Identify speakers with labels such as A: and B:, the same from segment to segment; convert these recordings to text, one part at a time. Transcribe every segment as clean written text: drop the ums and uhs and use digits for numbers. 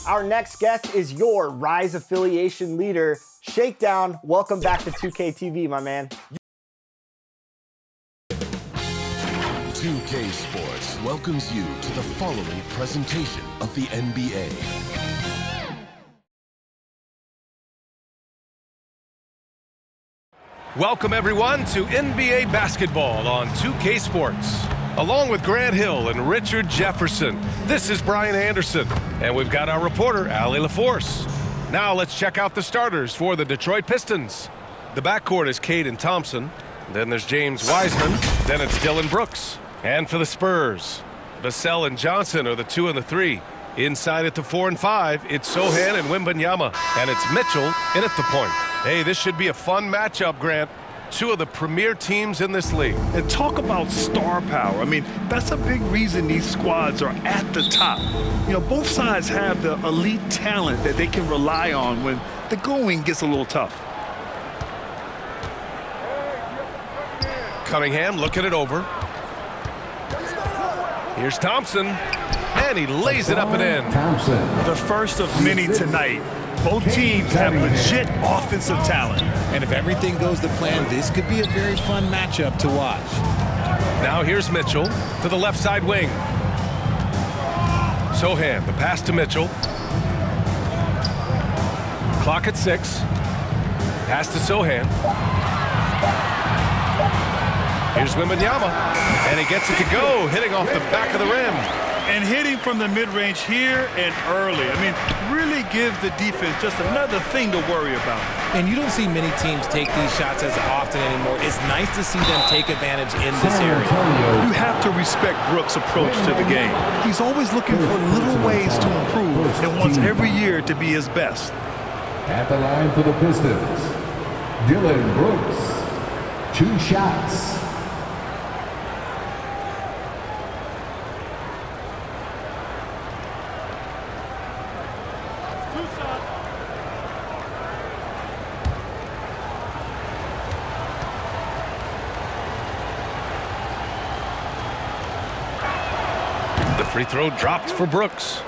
A: Our next guest is your Rise affiliation leader, Shakedown. Welcome back to 2K TV, my man.
B: 2K Sports welcomes you to the following presentation of the NBA.
C: Welcome everyone to NBA basketball on 2K Sports. Along with Grant Hill and Richard Jefferson, this is Brian Anderson, and we've got our reporter, Allie LaForce. Now let's check out the starters for the Detroit Pistons. The backcourt is Caden Thompson, then there's James Wiseman, then it's Dylan Brooks. And for the Spurs, Vassell and Johnson are the 2 and the 3. Inside at the 4 and 5, it's Sohan and Wembanyama, and it's Mitchell in at the point. Hey, this should be a fun matchup, Grant. Two of the premier teams in this league.
D: And talk about star power. I mean, that's a big reason these squads are at the top. You know, both sides have the elite talent that they can rely on when the going gets a little tough.
C: Cunningham looking it over. Here's Thompson, and he lays it up and in.
E: Thompson.
D: The first of many tonight. Both teams have legit offensive talent.
F: And if everything goes to plan, this could be a very fun matchup to watch.
C: Now here's Mitchell to the left side wing. Sohan, the pass to Mitchell. Clock at 6. Pass to Sohan. Here's Wembanyama, and he gets it to go, hitting off the back of the rim.
D: And hitting from the mid-range here and early. I mean, really gives the defense just another thing to worry about.
F: And you don't see many teams take these shots as often anymore. It's nice to see them take advantage in this area.
D: You have to respect Brooks' approach to the game. He's always looking for little ways to improve and wants every year to be his best.
E: At the line for the Pistons, Dylan Brooks. 2 shots.
C: The free throw dropped for Brooks.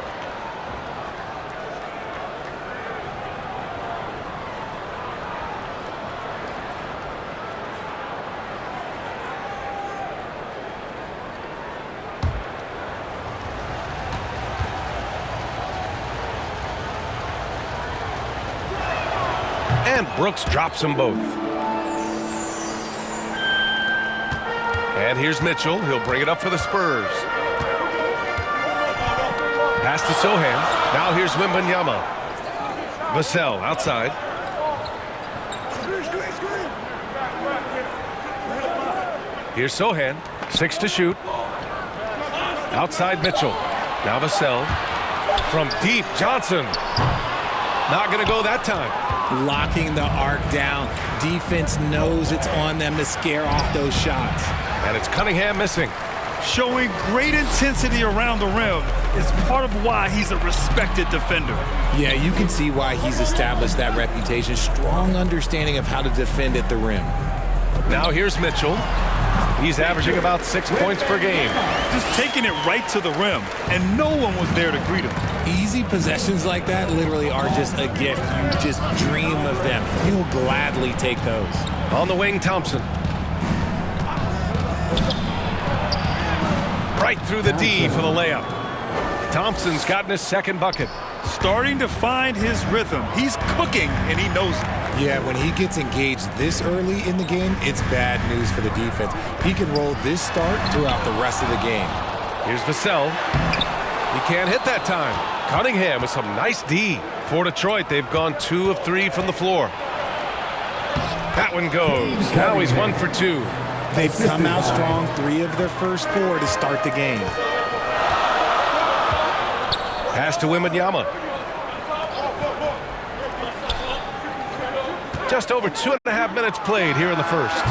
C: And Brooks drops them both. And here's Mitchell. He'll bring it up for the Spurs. Pass to Sohan. Now here's Wembanyama. Vassell outside. Here's Sohan. 6 to shoot. Outside Mitchell. Now Vassell. From deep, Johnson. Not going to go that time.
F: Locking the arc down. Defense knows it's on them to scare off those shots.
C: And it's Cunningham missing.
D: Showing great intensity around the rim is part of why he's a respected defender.
F: Yeah, you can see why he's established that reputation. Strong understanding of how to defend at the rim.
C: Now here's Mitchell. He's averaging about 6 points per game.
D: Just taking it right to the rim, and no one was there to greet him.
F: Easy possessions like that literally are just a gift. You just dream of them. You'll gladly take those.
C: On the wing, Thompson. Right through the D for the layup. Thompson's gotten his second bucket.
D: Starting to find his rhythm. He's cooking, and he knows it.
F: Yeah, when he gets engaged this early in the game, it's bad news for the defense. He can roll this start throughout the rest of the game.
C: Here's Vassell. He can't hit that time. Cunningham with some nice D. For Detroit, they've gone 2 of 3 from the floor. That one goes. Now he's 1 for 2.
F: They've come out strong, 3 of their first 4 to start the game.
C: Pass to Wembanyama. Just over 2.5 minutes played here in the first.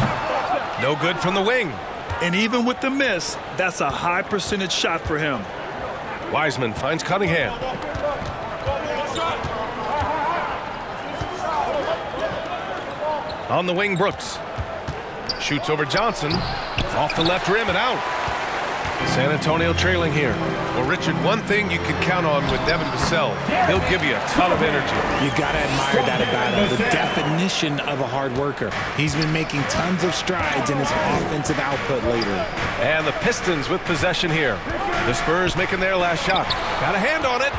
C: No good from the wing.
D: And even with the miss, that's a high percentage shot for him.
C: Wiseman finds Cunningham. On the wing, Brooks. Shoots over Johnson. Off the left rim and out. San Antonio trailing here. Well, Richard, one thing you can count on with Devin Vassell, he'll give you a ton of energy.
F: You got to admire that about him, the definition of a hard worker. He's been making tons of strides in his offensive output lately.
C: And the Pistons with possession here. The Spurs making their last shot. Got a hand on it.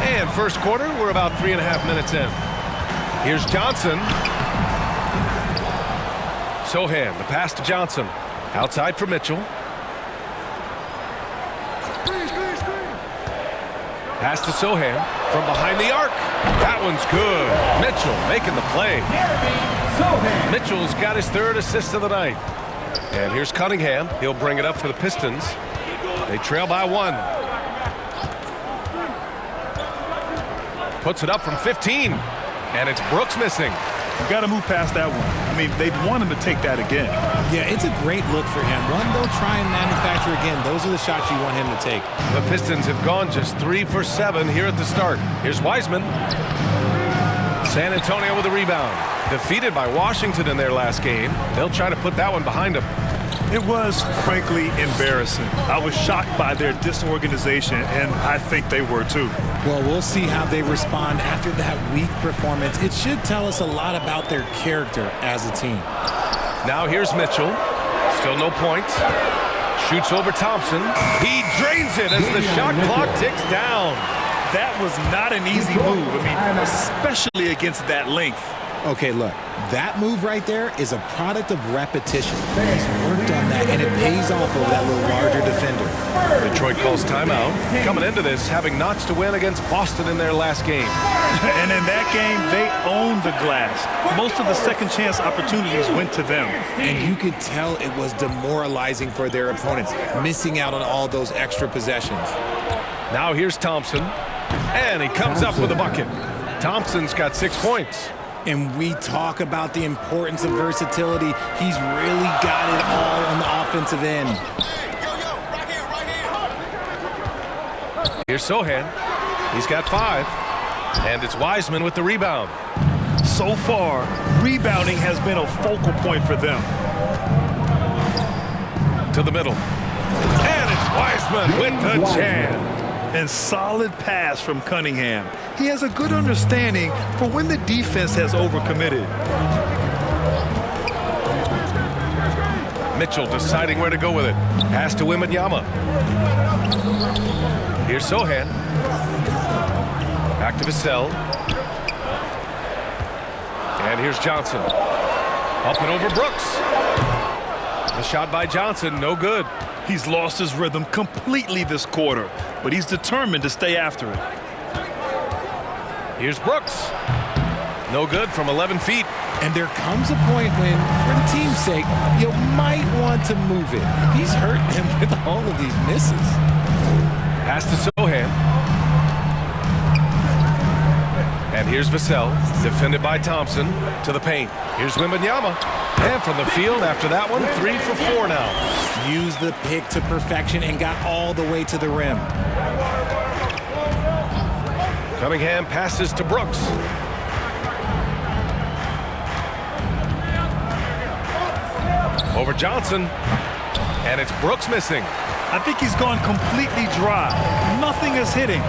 C: And first quarter, we're about 3.5 minutes in. Here's Johnson. Sohan, the pass to Johnson. Outside for Mitchell. Pass to Sohan from behind the arc. That one's good. Mitchell making the play. Mitchell's got his 3rd assist of the night. And here's Cunningham. He'll bring it up for the Pistons. They trail by 1. Puts it up from 15. And it's Brooks missing.
D: You got to move past that one. I mean, they'd want him to take that again.
F: Yeah, it's a great look for him. One they'll try and manufacture again. Those are the shots you want him to take.
C: The Pistons have gone just 3 for 7 here at the start. Here's Wiseman. San Antonio with a rebound. Defeated by Washington in their last game. They'll try to put that one behind them.
D: It was, frankly, embarrassing. I was shocked by their disorganization, and I think they were too.
F: Well, we'll see how they respond after that weak performance. It should tell us a lot about their character as a team.
C: Now here's Mitchell. Still no points. Shoots over Thompson. He drains it as the shot clock ticks down.
D: That was not an easy move. I mean, especially against that length.
F: Okay, look, that move right there is a product of repetition. He's worked on that, and it pays off over that little larger defender.
C: Detroit calls timeout. Coming into this, having notched to win against Boston in their last game.
D: And in that game, they owned the glass. Most of the second chance opportunities went to them.
F: And you could tell it was demoralizing for their opponents, missing out on all those extra possessions.
C: Now here's Thompson, and he comes up with a bucket. Thompson's got 6 points.
F: And we talk about the importance of versatility. He's really got it all on the offensive end.
C: Here's Sohan. He's got 5. And it's Wiseman with the rebound.
D: So far, rebounding has been a focal point for them.
C: To the middle. And it's Wiseman with the jam.
D: And solid pass from Cunningham. He has a good understanding for when the defense has overcommitted.
C: Mitchell deciding where to go with it. Pass to Wembanyama. Here's Sohan. Back to Vassell. And here's Johnson. Up and over Brooks. The shot by Johnson, no good.
D: He's lost his rhythm completely this quarter, but he's determined to stay after it.
C: Here's Brooks. No good from 11 feet.
F: And there comes a point when, for the team's sake, you might want to move it. He's hurt him with all of these misses.
C: Pass to Sohan. And here's Vassell, defended by Thompson, to the paint. Here's Wembanyama. And from the field after that one, 3 for 4 now.
F: Used the pick to perfection and got all the way to the rim.
C: Cunningham passes to Brooks. Over Johnson. And it's Brooks missing.
D: I think he's gone completely dry. Nothing is hitting.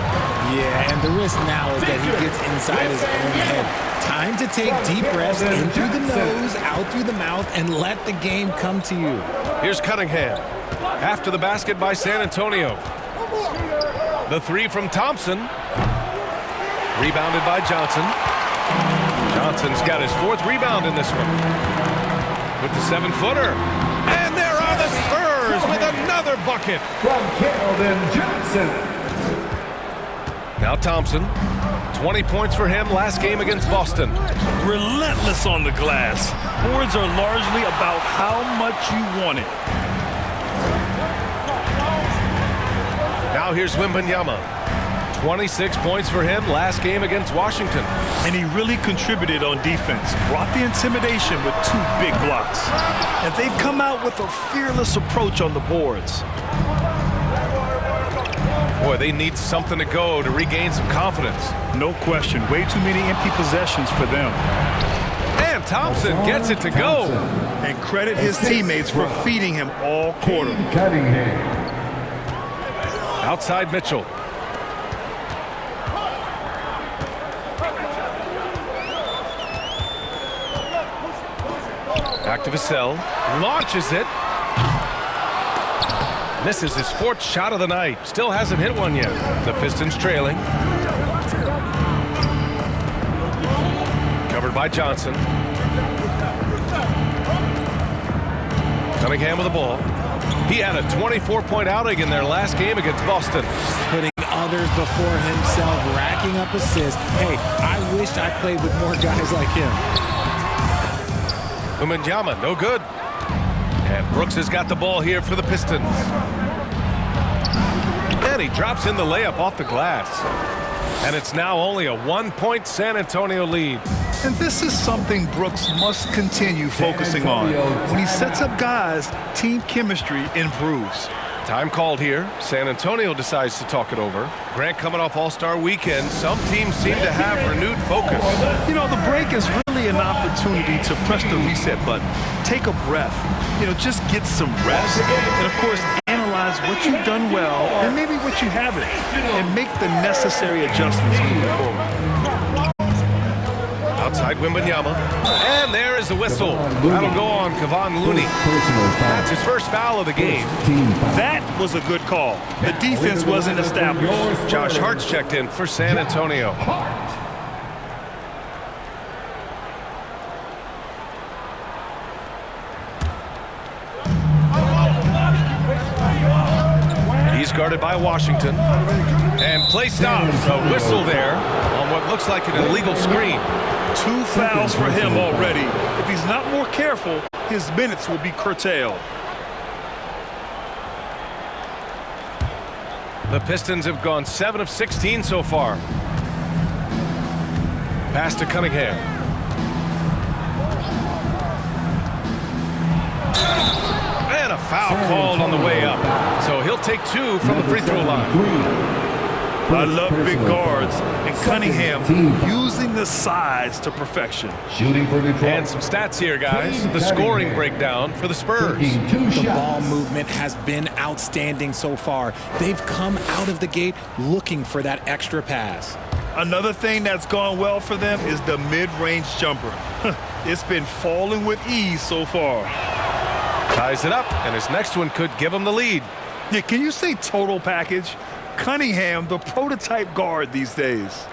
F: Yeah, and the risk now is that he gets inside his own head. Time to take deep breaths in through the nose, out through the mouth, and let the game come to you.
C: Here's Cunningham. After the basket by San Antonio. The 3 from Thompson. Rebounded by Johnson. Johnson's got his 4th rebound in this one. With the 7-footer. And there are the Spurs with another bucket.
E: From Keldon Johnson.
C: Now Thompson. 20 points for him last game against Boston.
D: Relentless on the glass. Boards are largely about how much you want it.
C: Now here's Wembanyama. 26 points for him last game against Washington.
D: And he really contributed on defense. Brought the intimidation with 2 big blocks. And they've come out with a fearless approach on the boards.
C: Boy, they need something to go to regain some confidence.
D: No question. Way too many empty possessions for them.
C: And Thompson gets it to go.
D: And credit his teammates for feeding him all quarter.
E: Cunningham.
C: Outside Mitchell. Back to Vassell. Launches it. Misses his 4th shot of the night. Still hasn't hit one yet. The Pistons trailing. Covered by Johnson. Cunningham with the ball. He had a 24-point outing in their last game against Boston.
F: Putting others before himself, racking up assists. Hey, I wish I played with more guys like him.
C: Wembanyama, no good. And Brooks has got the ball here for the Pistons. And he drops in the layup off the glass. And it's now only a 1-point San Antonio lead.
D: And this is something Brooks must continue focusing on. When he sets up guys, team chemistry improves.
C: Time called here. San Antonio decides to talk it over. Grant coming off All-Star weekend. Some teams seem to have renewed focus.
D: You know, the break is really an opportunity to press the reset button. Take a breath. You know, just get some rest. And, of course, analyze what you've done well and maybe what you haven't. And make the necessary adjustments moving forward.
C: Outside Wembanyama. And there is the whistle. That'll go on Kevon Looney. That's his first foul of the game.
D: That was a good call. The defense wasn't established.
C: Josh Hart's checked in for San Antonio. He's guarded by Washington. And play stops. A whistle there on what looks like an illegal screen.
D: 2 fouls for him already. If he's not more careful, his minutes will be curtailed.
C: The Pistons have gone 7 of 16 so far. Pass to Cunningham. And a foul called on the way up. So he'll take 2 from the free throw line.
D: I love big guards, and Cunningham using the size to perfection.
E: Shooting for Detroit.
C: And some stats here, guys. The scoring breakdown for the Spurs.
F: The ball movement has been outstanding so far. They've come out of the gate looking for that extra pass.
D: Another thing that's gone well for them is the mid-range jumper. It's been falling with ease so far.
C: Ties it up, and his next one could give him the lead.
D: Yeah, can you say total package? Cunningham, the prototype guard these days.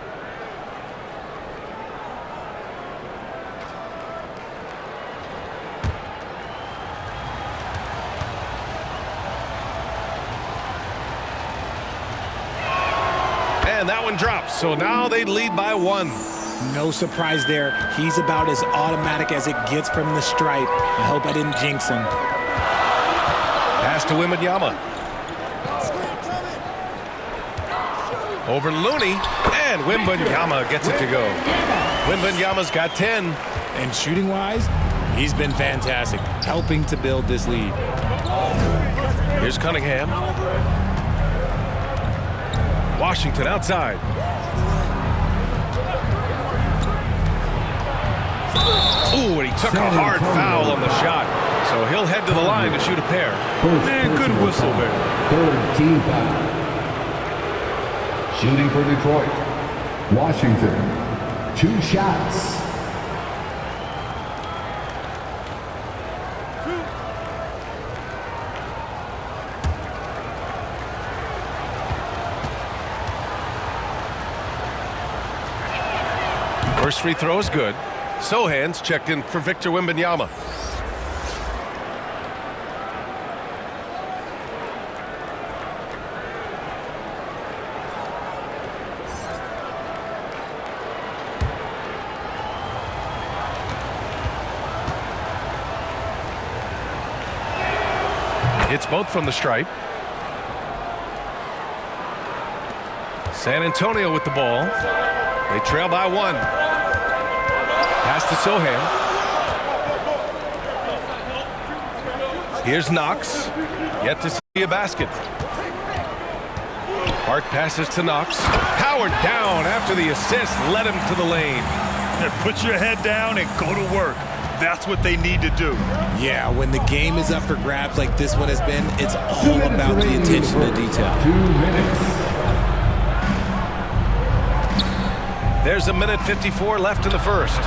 C: And that one drops, so now they lead by 1.
F: No surprise there. He's about as automatic as it gets from the stripe. I hope I didn't jinx him.
C: Pass to Wembanyama. Over Looney, and Wembanyama gets it to go. Wembanyama's got 10.
F: And shooting-wise, he's been fantastic, helping to build this lead.
C: Here's Cunningham. Washington outside. Ooh, and he took a hard foul on the shot. So he'll head to the line to shoot a pair.
D: Man, good whistle there.
E: 3rd team foul. Shooting for Detroit. Washington. 2 shots.
C: First free throw is good. Sohan's checked in for Victor Wembanyama. Hits both from the stripe. San Antonio with the ball. They trail by 1. Pass to Sohan. Here's Knox. Yet to see a basket. Hart passes to Knox. Powered down after the assist led him to the lane.
D: Put your head down and go to work. That's what they need to do.
F: Yeah, when the game is up for grabs like this one has been, it's all about the attention to detail.
E: 2 minutes.
C: There's a minute 54 left in the first.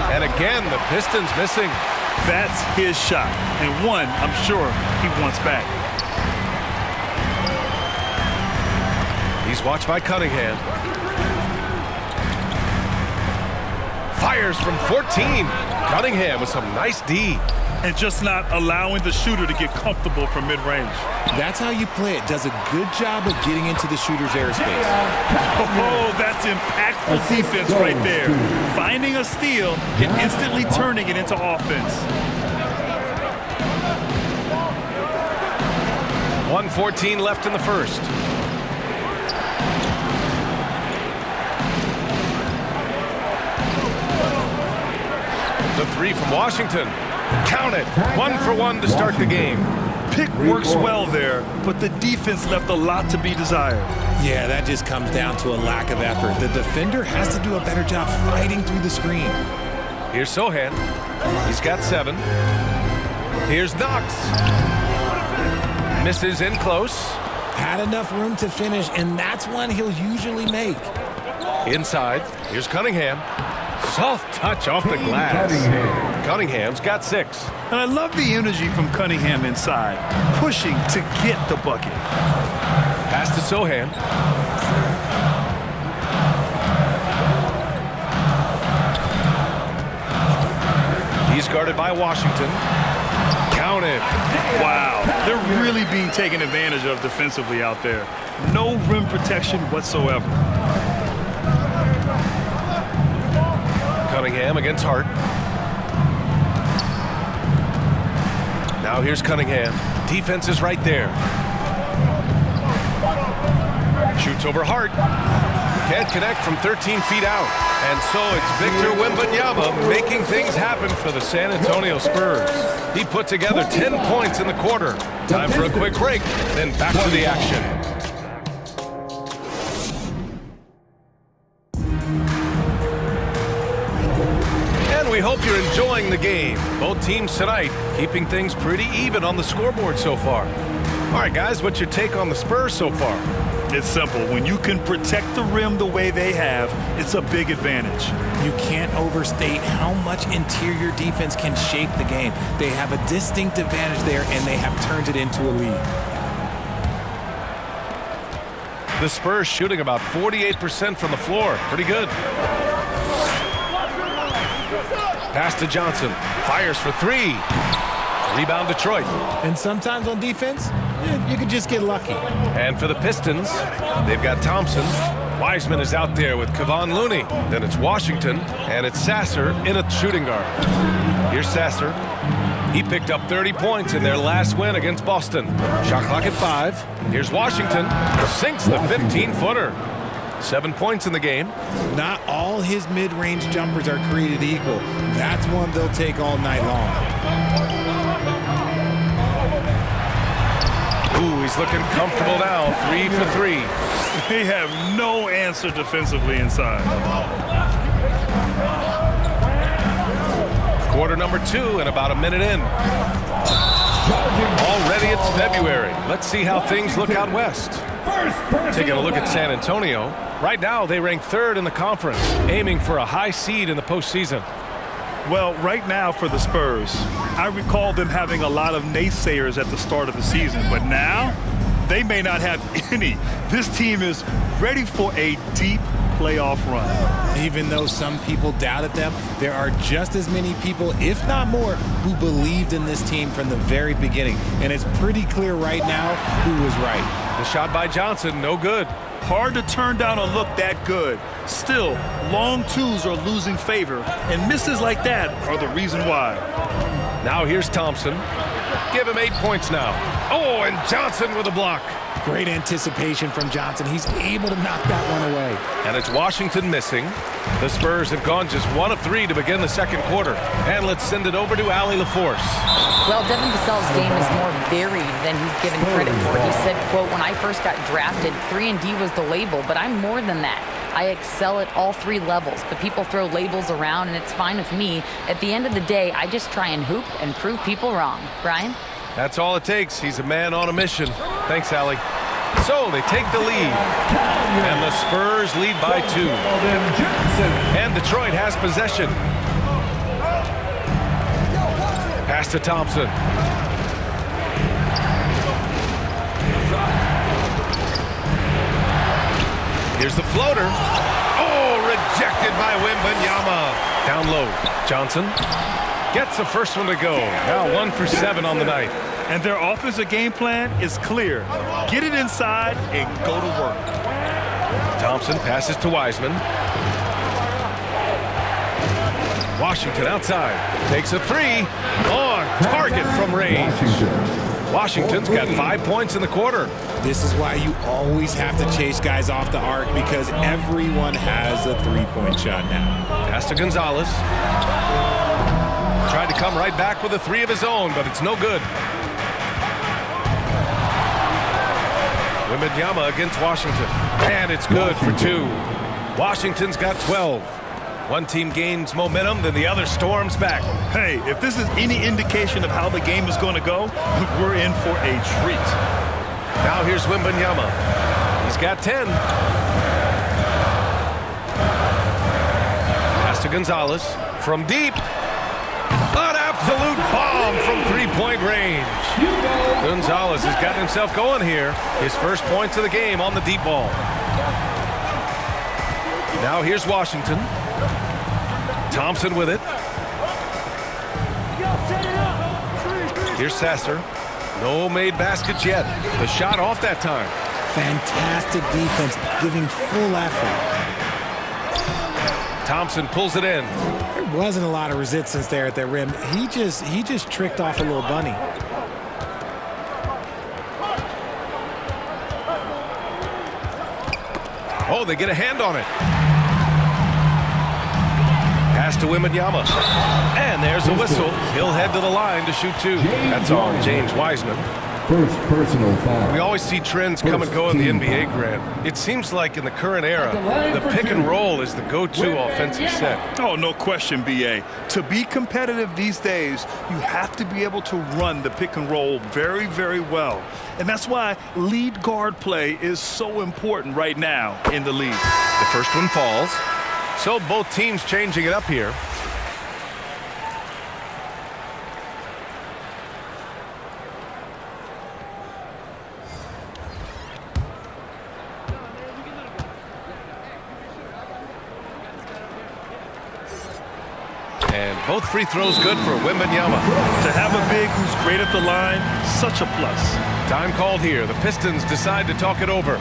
C: And again, the Pistons missing.
D: That's his shot. And one, I'm sure he wants back.
C: He's watched by Cunningham. Fires from 14. Cunningham with some nice D.
D: And just not allowing the shooter to get comfortable from mid-range.
F: That's how you play it. Does a good job of getting into the shooter's airspace.
D: Oh, that's impactful defense right there. Finding a steal and instantly turning it into offense.
C: 1:14 left in the first. The three from Washington. Count it. 1 for 1 to start the game.
D: Pick works well there, but the defense left a lot to be desired.
F: Yeah, that just comes down to a lack of effort. The defender has to do a better job fighting through the screen.
C: Here's Sohan. He's got 7. Here's Knox. Misses in close.
F: Had enough room to finish, and that's one he'll usually make.
C: Inside. Here's Cunningham. Soft touch off the glass. Cunningham's got 6.
D: And I love the energy from Cunningham inside, pushing to get the bucket.
C: Pass to Sohan. He's guarded by Washington. Counted.
D: Wow, they're really being taken advantage of defensively out there. No rim protection whatsoever.
C: Cunningham against Hart. Now here's Cunningham. Defense is right there. Shoots over Hart. Can't connect from 13 feet out. And so it's Victor Wembanyama making things happen for the San Antonio Spurs. He put together 10 points in the quarter. Time for a quick break, then back to the action. We hope you're enjoying the game. Both teams tonight keeping things pretty even on the scoreboard so far. All right, guys, what's your take on the Spurs so far?
D: It's simple. When you can protect the rim the way they have, it's a big advantage.
F: You can't overstate how much interior defense can shape the game. They have a distinct advantage there, and they have turned it into a lead.
C: The Spurs shooting about 48% from the floor. Pretty good. Pass to Johnson. Fires for 3. Rebound Detroit.
F: And sometimes on defense, you can just get lucky.
C: And for the Pistons, they've got Thompson. Wiseman is out there with Kevon Looney. Then it's Washington, and it's Sasser in a shooting guard. Here's Sasser. He picked up 30 points in their last win against Boston. Shot clock at 5. Here's Washington. Sinks the 15-footer. 7 points in the game.
F: Not all his mid-range jumpers are created equal. That's one they'll take all night long.
C: Ooh, he's looking comfortable now. 3 for 3.
D: They have no answer defensively inside.
C: Quarter number 2 and about a minute in. Already it's February. Let's see how things look out west. Taking a look at San Antonio. Right now, they rank 3rd in the conference, aiming for a high seed in the postseason.
D: Well, right now for the Spurs, I recall them having a lot of naysayers at the start of the season, but now they may not have any. This team is ready for a deep playoff run.
F: Even though some people doubted them, there are just as many people, if not more, who believed in this team from the very beginning. And it's pretty clear right now who was right.
C: The shot by Johnson, no good.
D: Hard to turn down a look that good. Still, long twos are losing favor, and misses like that are the reason why.
C: Now here's Thompson. Give him 8 points now. Oh, and Johnson with a block.
F: Great anticipation from Johnson. He's able to knock that one away.
C: And it's Washington missing. The Spurs have gone just 1 of 3 to begin the second quarter. And let's send it over to Allie LaForce.
G: Well, Devin Vassell's game is more varied than he's given credit for. He said, quote, "When I first got drafted, 3-and-D was the label, but I'm more than that. I excel at all 3 levels, but people throw labels around, and it's fine with me. At the end of the day, I just try and hoop and prove people wrong. Brian?
C: That's all it takes. He's a man on a mission. Thanks, Allie. So they take the lead, and the Spurs lead by 2. And Detroit has possession. Pass to Thompson. Here's the floater. Oh, rejected by Wembanyama. Down low. Johnson gets the first one to go. Now 1 for 7 on the night.
D: And their offensive game plan is clear. Get it inside and go to work.
C: Thompson passes to Wiseman. Washington outside. Takes a 3. On target from range. Washington's got 5 points in the quarter.
F: This is why you always have to chase guys off the arc, because everyone has a three-point shot now.
C: Pass to Gonzalez. Tried to come right back with a 3 of his own, but it's no good. Wembanyama against Washington. And it's good for 2. Washington's got 12. One team gains momentum, then the other storms back.
D: Hey, if this is any indication of how the game is going to go, we're in for a treat.
C: Now here's Wembanyama. He's got 10. Pass to Gonzalez from deep. An absolute bomb from 3-point range. Gonzalez has gotten himself going here. His first points of the game on the deep ball. Now here's Washington. Thompson with it. Here's Sasser. No made baskets yet. The shot off that time.
F: Fantastic defense, giving full effort.
C: Thompson pulls it in.
F: There wasn't a lot of resistance there at the rim. He just tricked off a little bunny.
C: Oh, they get a hand on it. Pass to Wembanyama. And there's a whistle. He'll head to the line to shoot 2. That's on James Wiseman.
E: First personal foul.
C: We always see trends come and go in the NBA, Grant. It seems like in the current era, the pick and roll is the go-to offensive set.
D: Oh, no question, B.A. To be competitive these days, you have to be able to run the pick and roll very, very well. And that's why lead guard play is so important right now in the league.
C: The first one falls. So both teams changing it up here. And both free throws good for Wembanyama.
D: To have a big who's great at the line, such a plus.
C: Time called here. The Pistons decide to talk it over.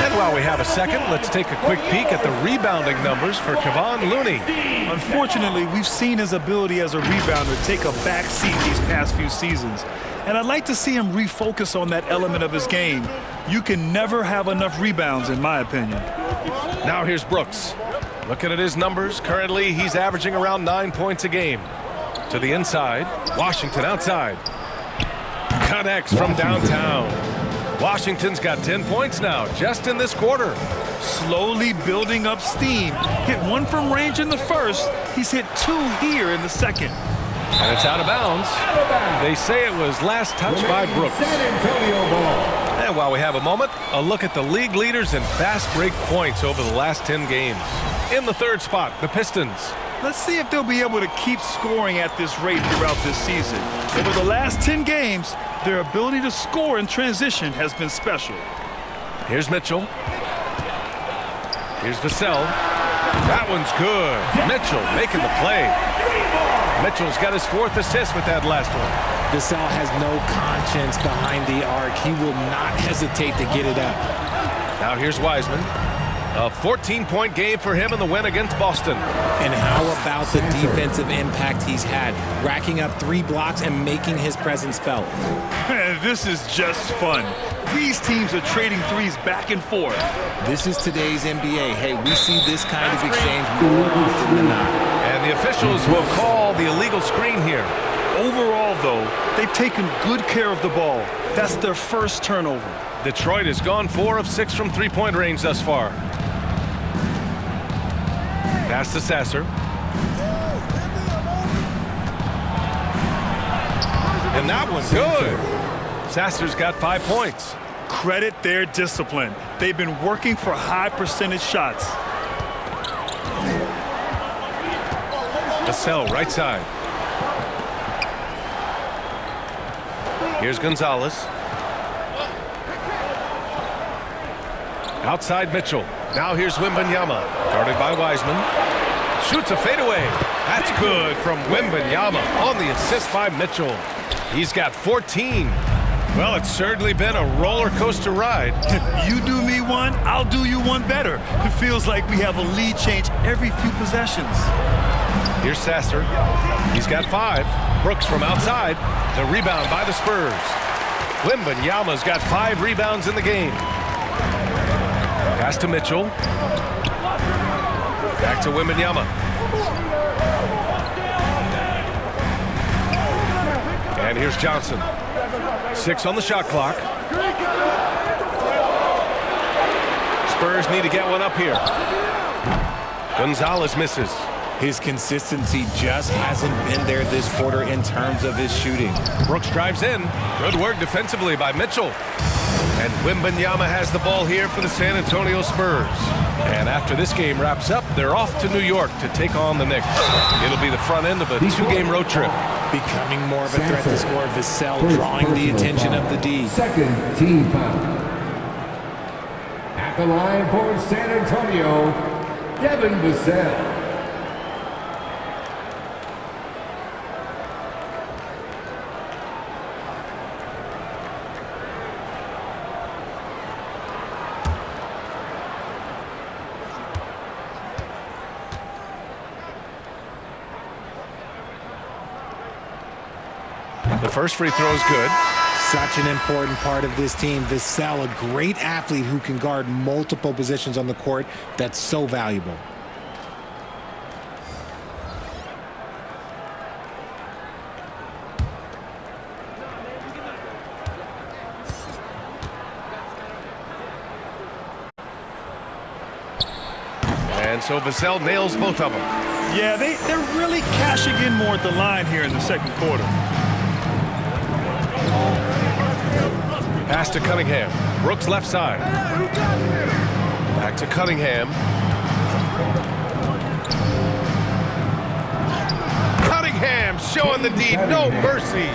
C: And while we have a second, let's take a quick peek at the rebounding numbers for Kevon Looney.
D: Unfortunately, we've seen his ability as a rebounder take a back seat these past few seasons. And I'd like to see him refocus on that element of his game. You can never have enough rebounds, in my opinion.
C: Now here's Brooks. Looking at his numbers, currently he's averaging around 9 points a game. To the inside, Washington outside. Connects from downtown. Washington's got 10 points now, just in this quarter.
D: Slowly building up steam. Hit 1 from range in the first. He's hit 2 here in the second.
C: And it's out of bounds. They say it was last touched by Brooks. And while we have a moment, a look at the league leaders in fast break points over the last 10 games. In the third spot, the Pistons.
D: Let's see if they'll be able to keep scoring at this rate throughout this season. Over the last 10 games, their ability to score in transition has been special.
C: Here's Mitchell. Here's Vassell. That one's good. Mitchell making the play. Mitchell's got his 4th assist with that last one.
F: Vassell has no conscience behind the arc. He will not hesitate to get it up.
C: Now here's Wiseman. A 14-point game for him in the win against Boston.
F: And how about the defensive impact he's had, racking up 3 blocks and making his presence felt.
D: Man, this is just fun. These teams are trading threes back and forth.
F: This is today's NBA. Hey, we see this kind of exchange more often than not.
C: And the officials will call the illegal screen here.
D: Overall, though, they've taken good care of the ball. That's their first turnover.
C: Detroit has gone 4 of 6 from three-point range thus far. Pass to Sasser. And that one good. Sasser's got 5 points.
D: Credit their discipline. They've been working for high percentage shots.
C: Vassell, right side. Here's Gonzalez. Outside Mitchell. Now here's Wembanyama. Guarded by Wiseman. Shoots a fadeaway. That's good from Wembanyama on the assist by Mitchell. He's got 14. Well, it's certainly been a roller coaster ride.
D: You do me one, I'll do you one better. It feels like we have a lead change every few possessions.
C: Here's Sasser. He's got 5. Brooks from outside. The rebound by the Spurs. Wembanyama's got 5 rebounds in the game. Pass to Mitchell. Back to Wembanyama. And here's Johnson. 6 on the shot clock. Spurs need to get one up here. Gonzalez misses.
F: His consistency just hasn't been there this quarter in terms of his shooting.
C: Brooks drives in. Good work defensively by Mitchell. And Wembanyama has the ball here for the San Antonio Spurs. And after this game wraps up, they're off to New York to take on the Knicks. It'll be the front end of a 2-game road trip.
F: Becoming more of a threat to score. Vassell drawing the attention of the D.
E: Second team foul. At the line for San Antonio, Devin Vassell.
C: The first free throw is good.
F: Such an important part of this team. Vassell, a great athlete who can guard multiple positions on the court. That's so valuable.
C: And so Vassell nails both of them.
D: Yeah, they're really cashing in more at the line here in the second quarter.
C: Pass to Cunningham. Brooks left side. Back to Cunningham. Cunningham showing the D. No mercy.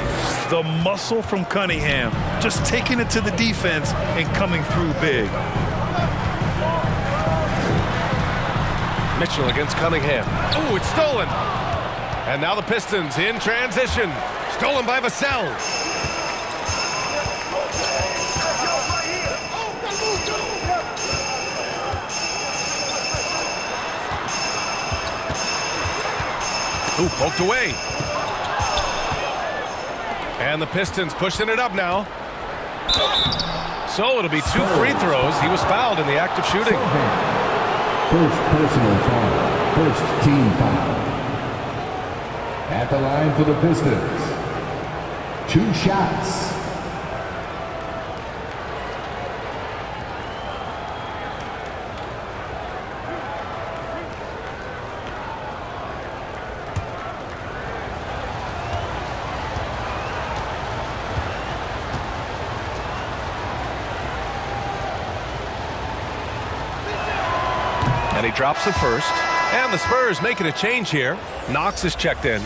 D: The muscle from Cunningham. Just taking it to the defense and coming through big.
C: Mitchell against Cunningham. Oh, it's stolen. And now the Pistons in transition. Stolen by Vassell. Ooh, poked away. And the Pistons pushing it up now. So it'll be 2 free throws. He was fouled in the act of shooting.
E: First personal foul. First team foul. At the line for the Pistons. 2 shots.
C: And he drops the first. And the Spurs making a change here. Knox is checked in.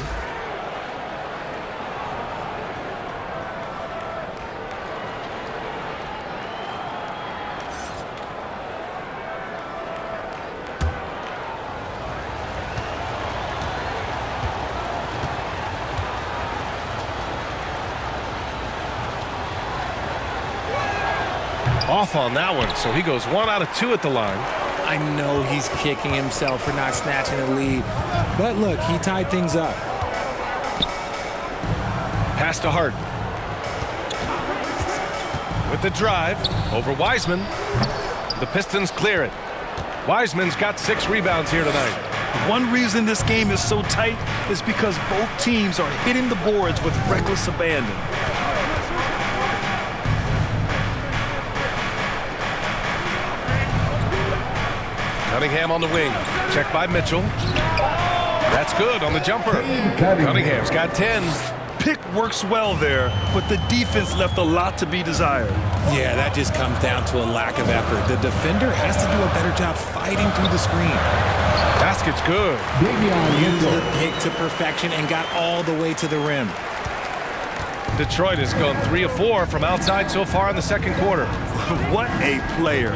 C: Off on that one, so he goes 1 out of 2 at the line.
F: I know he's kicking himself for not snatching the lead. But look, he tied things up.
C: Pass to Harden. With the drive, over Wiseman. The Pistons clear it. Wiseman's got 6 rebounds here tonight.
D: One reason this game is so tight is because both teams are hitting the boards with reckless abandon.
C: Cunningham on the wing. Check by Mitchell. That's good on the jumper. Cunningham's got 10.
D: Pick works well there, but the defense left a lot to be desired.
F: Yeah, that just comes down to a lack of effort. The defender has to do a better job fighting through the screen.
C: Basket's good.
F: Used the pick to perfection and got all the way to the rim.
C: Detroit has gone 3 of 4 from outside so far in the second quarter.
D: What a player.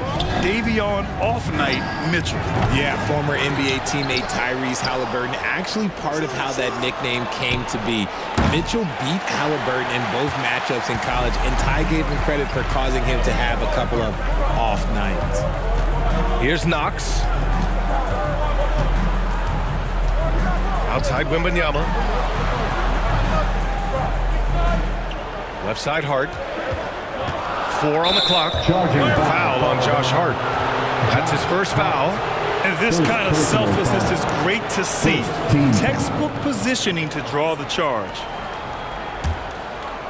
D: Davion off-night Mitchell.
F: Yeah, former NBA teammate Tyrese Halliburton, actually part of how that nickname came to be. Mitchell beat Halliburton in both matchups in college, and Ty gave him credit for causing him to have a couple of off nights.
C: Here's Knox. Outside Wembanyama. Left side Hart. 4 on the clock. Foul on Josh Hart. That's his first foul.
D: And this kind of selflessness is great to see. Textbook positioning to draw the charge.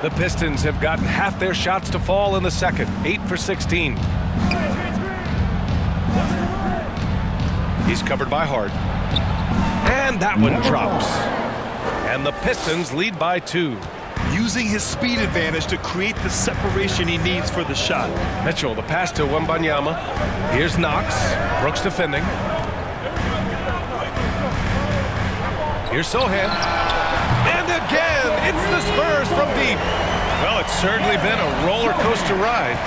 C: The Pistons have gotten half their shots to fall in the second. 8 for 16. He's covered by Hart. And that one drops. And the Pistons lead by 2.
D: Using his speed advantage to create the separation he needs for the shot.
C: Mitchell, the pass to Wembanyama. Here's Knox. Brooks defending. Here's Sohan. And again, it's the Spurs from deep. Well, it's certainly been a roller coaster ride.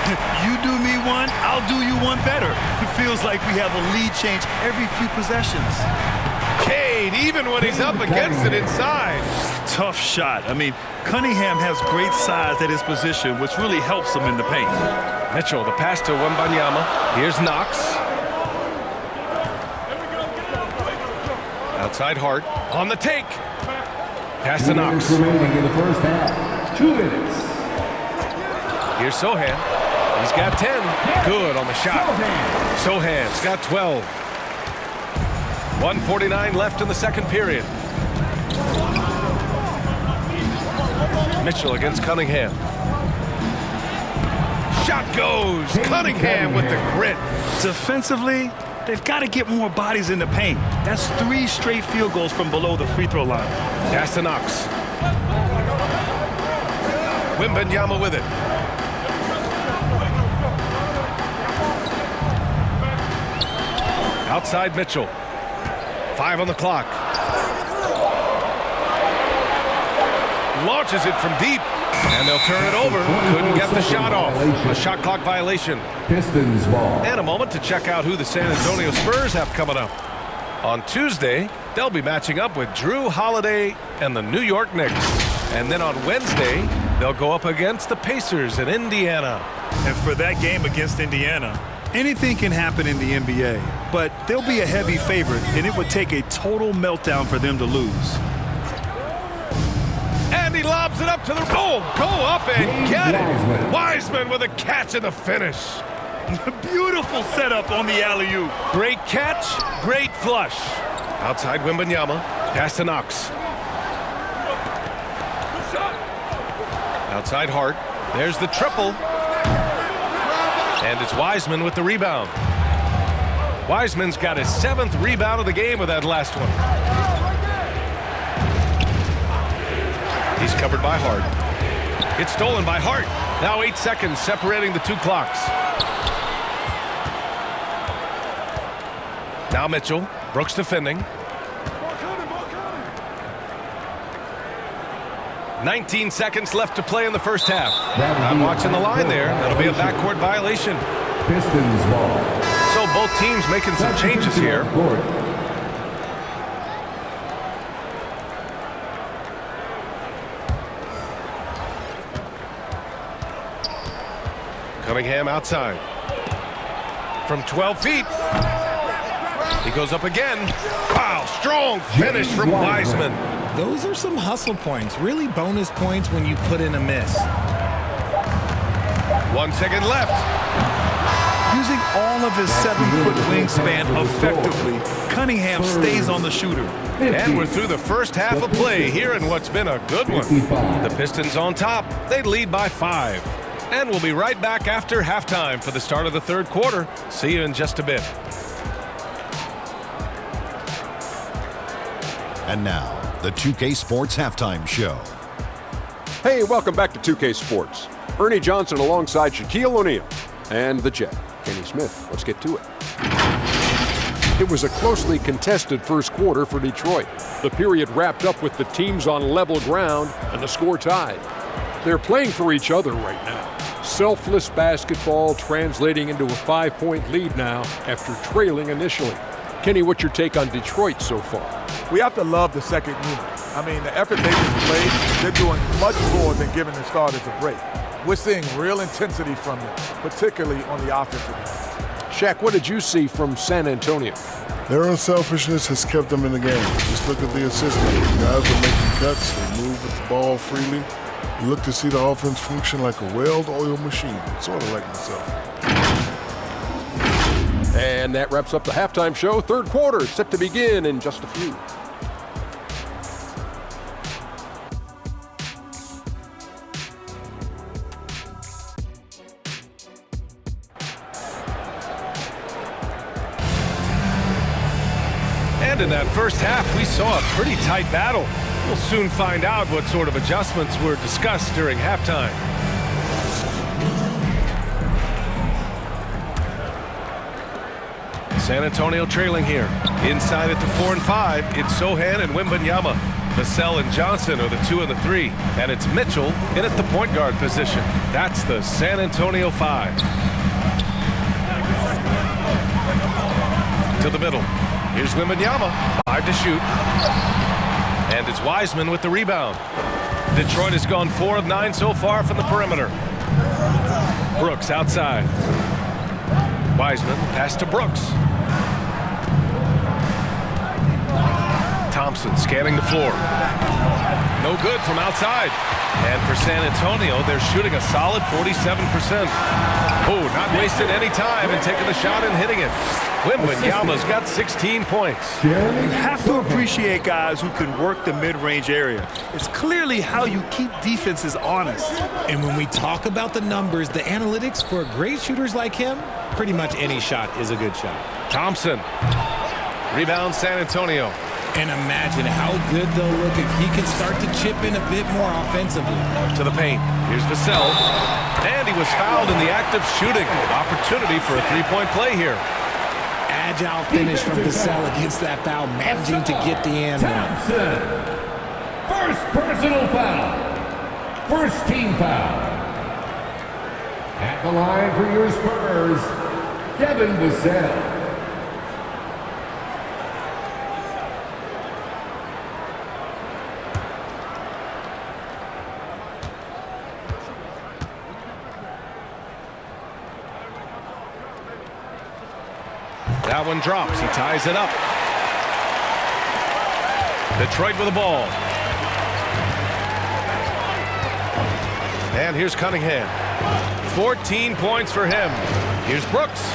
D: You do me one, I'll do you one better. It feels like we have a lead change every few possessions.
C: Cade, even when he's up against it inside.
D: Tough shot. I mean, Cunningham has great size at his position, which really helps him in the paint.
C: Mitchell, the pass to Wembanyama. Here's Knox. Outside Hart. On the take. Pass to Knox.
E: Remaining in the first half. 2 minutes.
C: Here's Sohan. He's got 10. Good on the shot. Sohan's got 12. 1:49 left in the second period. Mitchell against Cunningham. Shot goes. Cunningham with the grit.
D: Defensively, they've got to get more bodies in the paint. That's 3 straight field goals from below the free throw line.
C: Pass to Knox. Wembanyama with it. Outside Mitchell. 5 on the clock. Launches it from deep. And they'll turn it over. Couldn't get the shot off. A shot clock violation.
E: Pistons ball.
C: And a moment to check out who the San Antonio Spurs have coming up. On Tuesday, they'll be matching up with Drew Holiday and the New York Knicks. And then on Wednesday, they'll go up against the Pacers in Indiana.
D: And for that game against Indiana, anything can happen in the NBA, but they'll be a heavy favorite, and it would take a total meltdown for them to lose.
C: And he lobs it up to the goal. Go up and get it. Wiseman with a catch and the finish.
D: Beautiful setup on the alley-oop.
C: Great catch, great flush. Outside Wembanyama, pass to Knox. Outside Hart, there's the triple. And it's Wiseman with the rebound. Wiseman's got his 7th rebound of the game with that last one. He's covered by Hart. It's stolen by Hart. Now 8 seconds separating the 2 clocks. Now Mitchell. Brooks defending. 19 seconds left to play in the first half. I'm watching the line there. That'll be a backcourt violation.
E: Pistons ball.
C: So both teams making some changes here. Cunningham outside. From 12 feet. He goes up again. Wow, strong finish from Wiseman.
F: Those are some hustle points, really bonus points when you put in a miss.
C: 1 second left.
D: Using all of his 7-foot wingspan effectively, Cunningham stays on the shooter.
C: And we're through the first half of play here in what's been a good one. The Pistons on top. They lead by 5. And we'll be right back after halftime for the start of the third quarter. See you in just a bit.
B: And now, the 2K Sports Halftime Show.
H: Hey, welcome back to 2K Sports. Ernie Johnson alongside Shaquille O'Neal and the Jet, Kenny Smith. Let's get to it. It was a closely contested first quarter for Detroit. The period wrapped up with the teams on level ground and the score tied. They're playing for each other right now. Selfless basketball translating into a 5-point lead now after trailing initially. Kenny, what's your take on Detroit so far?
I: We have to love the second unit. I mean, the effort they just played, they're doing much more than giving the starters a break. We're seeing real intensity from them, particularly on the offensive end.
H: Shaq, what did you see from San Antonio?
J: Their unselfishness has kept them in the game. Just look at the assist numbers. Guys are making cuts, they move with the ball freely. You look to see the offense function like a well-oiled machine, sort of like myself.
H: And that wraps up the halftime show. Third quarter set to begin in just a few.
C: And in that first half, we saw a pretty tight battle. We'll soon find out what sort of adjustments were discussed during halftime. San Antonio trailing here. Inside at the 4 and 5, it's Sohan and Wembanyama. Vassell and Johnson are the 2 and the 3. And it's Mitchell in at the point guard position. That's the San Antonio 5. To the middle. Here's Wembanyama. 5 to shoot. And it's Wiseman with the rebound. Detroit has gone 4 of 9 so far from the perimeter. Brooks outside. Wiseman pass to Brooks. Thompson scanning the floor. No good from outside. And for San Antonio, they're shooting a solid 47%. Oh, not wasting any time and taking the shot and hitting it. Wembanyama's got 16 points.
D: You have to appreciate guys who can work the mid-range area. It's clearly how you keep defenses honest.
F: And when we talk about the numbers, the analytics for great shooters like him, pretty much any shot is a good shot.
C: Thompson. Rebound San Antonio.
F: And imagine how good they'll look if he can start to chip in a bit more offensively.
C: To the paint. Here's Vassell. And he was fouled in the act of shooting. Opportunity for a three-point play here.
F: Agile finish from Vassell against that foul, managing to get the and one.
E: First personal foul. First team foul. At the line for your Spurs, Devin Vassell.
C: That one drops. He ties it up. Detroit with the ball. And here's Cunningham. 14 points for him. Here's Brooks.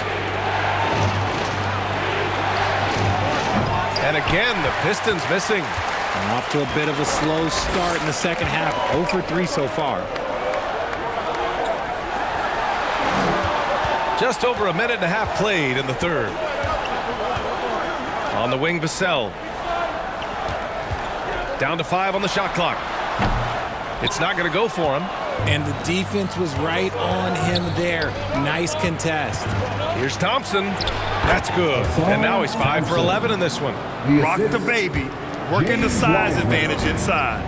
C: And again, the Pistons missing.
F: And off to a bit of a slow start in the second half. 0 for 3 so far.
C: Just over a minute and a half played in the third. On the wing, Vassell. Down to 5 on the shot clock. It's not going to go for him.
F: And the defense was right on him there. Nice contest.
C: Here's Thompson. That's good. And now he's 5 for 11 in this one.
D: Rock the baby. Working the size advantage inside.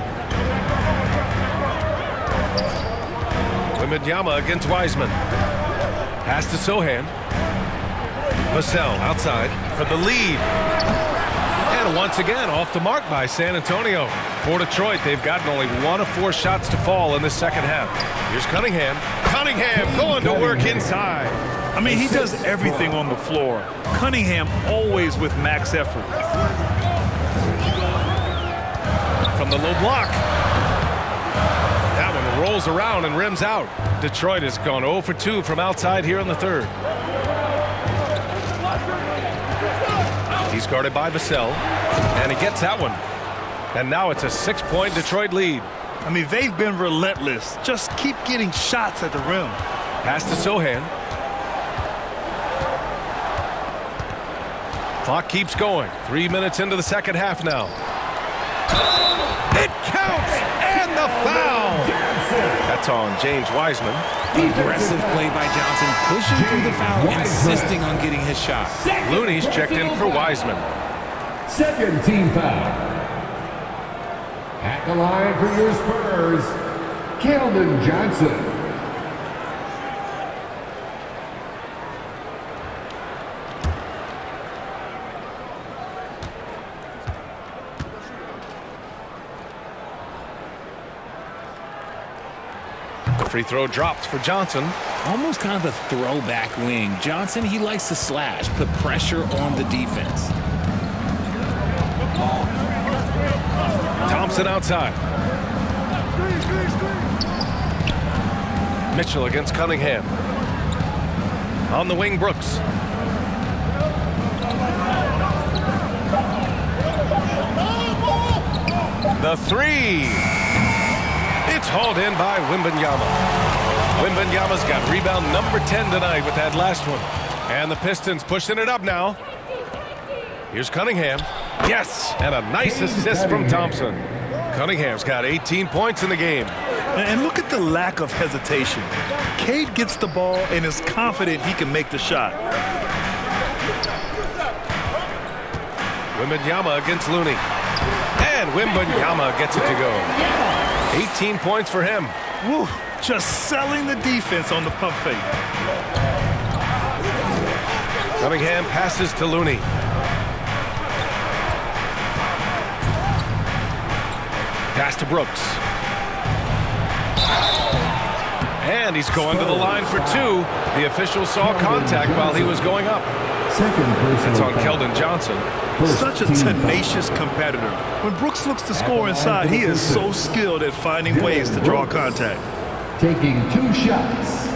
C: Wembanyama against Wiseman. Pass to Sohan. Vassell outside for the lead. And once again, off the mark by San Antonio. For Detroit, they've gotten only 1 of 4 shots to fall in the second half. Here's Cunningham. Cunningham going to work inside.
D: I mean, he does everything on the floor. Cunningham always with max effort.
C: From the low block. That one rolls around and rims out. Detroit has gone 0 for 2 from outside here in the third. He's guarded by Vassell, and he gets that one. And now it's a 6-point Detroit lead.
D: I mean, they've been relentless. Just keep getting shots at the rim.
C: Pass to Sohan. Clock keeps going. 3 minutes into the second half now. It counts, and the foul. That's on James Wiseman.
F: Aggressive play by Johnson, pushing through the foul, insisting on getting his shot.
C: Looney's checked in for Wiseman.
E: Second team foul. At the line for your Spurs, Keldon Johnson.
C: The free throw dropped for Johnson.
F: Almost kind of a throwback wing. Johnson, he likes to slash, put pressure on the defense.
C: Thompson outside. Mitchell against Cunningham. On the wing, Brooks. The three. It's hauled in by Wembanyama. Wembanyama's got rebound number 10 tonight with that last one. And the Pistons pushing it up now. Here's Cunningham. Yes, and a nice assist from Thompson. Cunningham's got 18 points in the game.
D: And look at the lack of hesitation. Cade gets the ball and is confident he can make the shot.
C: Wembanyama against Looney. And Wembanyama gets it to go. 18 points for him.
D: Woo, just selling the defense on the pump fake.
C: Cunningham passes to Looney. Pass to Brooks. And he's going to the line for two. The official saw contact while he was going up. It's on Keldon Johnson.
D: Such a tenacious competitor. When Brooks looks to score inside, he is so skilled at finding ways to draw contact.
E: Taking 2 shots.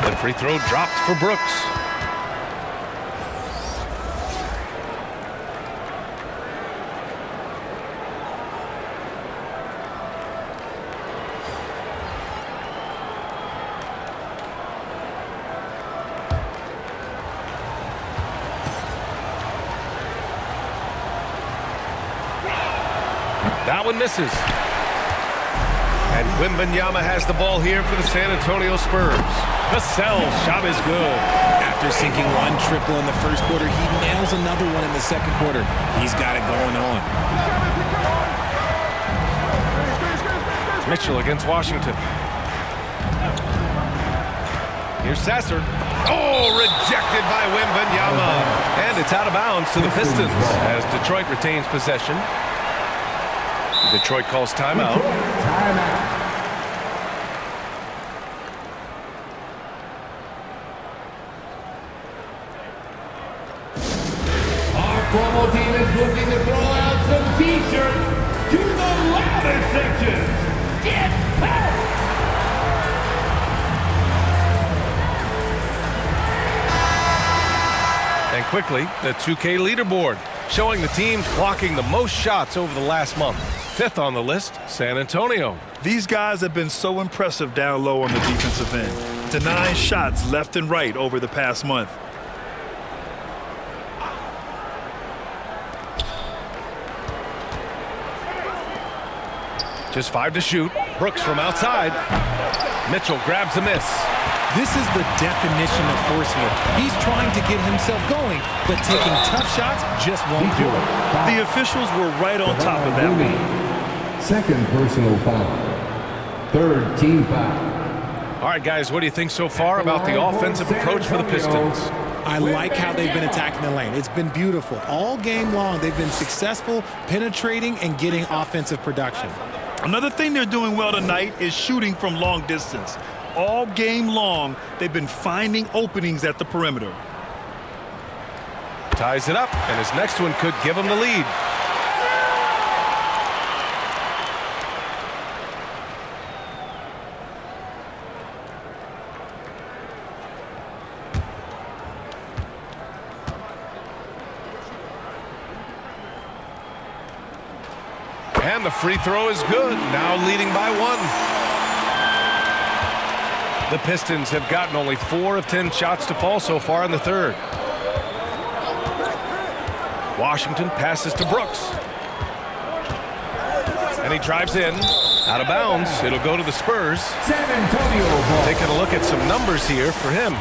C: The free throw dropped for Brooks. That one misses. And Wembanyama has the ball here for the San Antonio Spurs. Vassell's shot is good.
F: After sinking one triple in the first quarter, he nails another one in the second quarter. He's got it going on.
C: Mitchell against Washington. Here's Sasser. Oh, rejected by Wembanyama. And it's out of bounds to the Pistons as Detroit retains possession. Detroit calls timeout.
E: Our promo team is looking to throw out some t-shirts to the louder sections. Get packed!
C: And quickly, the 2K leaderboard, showing the teams blocking the most shots over the last month. 5th on the list, San Antonio.
D: These guys have been so impressive down low on the defensive end, denying shots left and right over the past month.
C: Just 5 to shoot. Brooks from outside. Mitchell grabs a miss.
F: This is the definition of forcing it. He's trying to get himself going, but taking tough shots just won't do it.
D: The officials were right on top of that one.
E: Second personal foul. Third team foul.
C: All right, guys, what do you think so far about the offensive approach for the Pistons?
F: I like how they've been attacking the lane. It's been beautiful. All game long, they've been successful penetrating and getting offensive production.
D: Another thing they're doing well tonight is shooting from long distance. All game long, they've been finding openings at the perimeter.
C: Ties it up, and his next one could give him the lead. And the free throw is good, now leading by 1. The Pistons have gotten only 4 of 10 shots to fall so far in the third. Washington passes to Brooks. And he drives in, out of bounds. It'll go to the Spurs.
E: San Antonio ball.
C: Taking a look at some numbers here for him.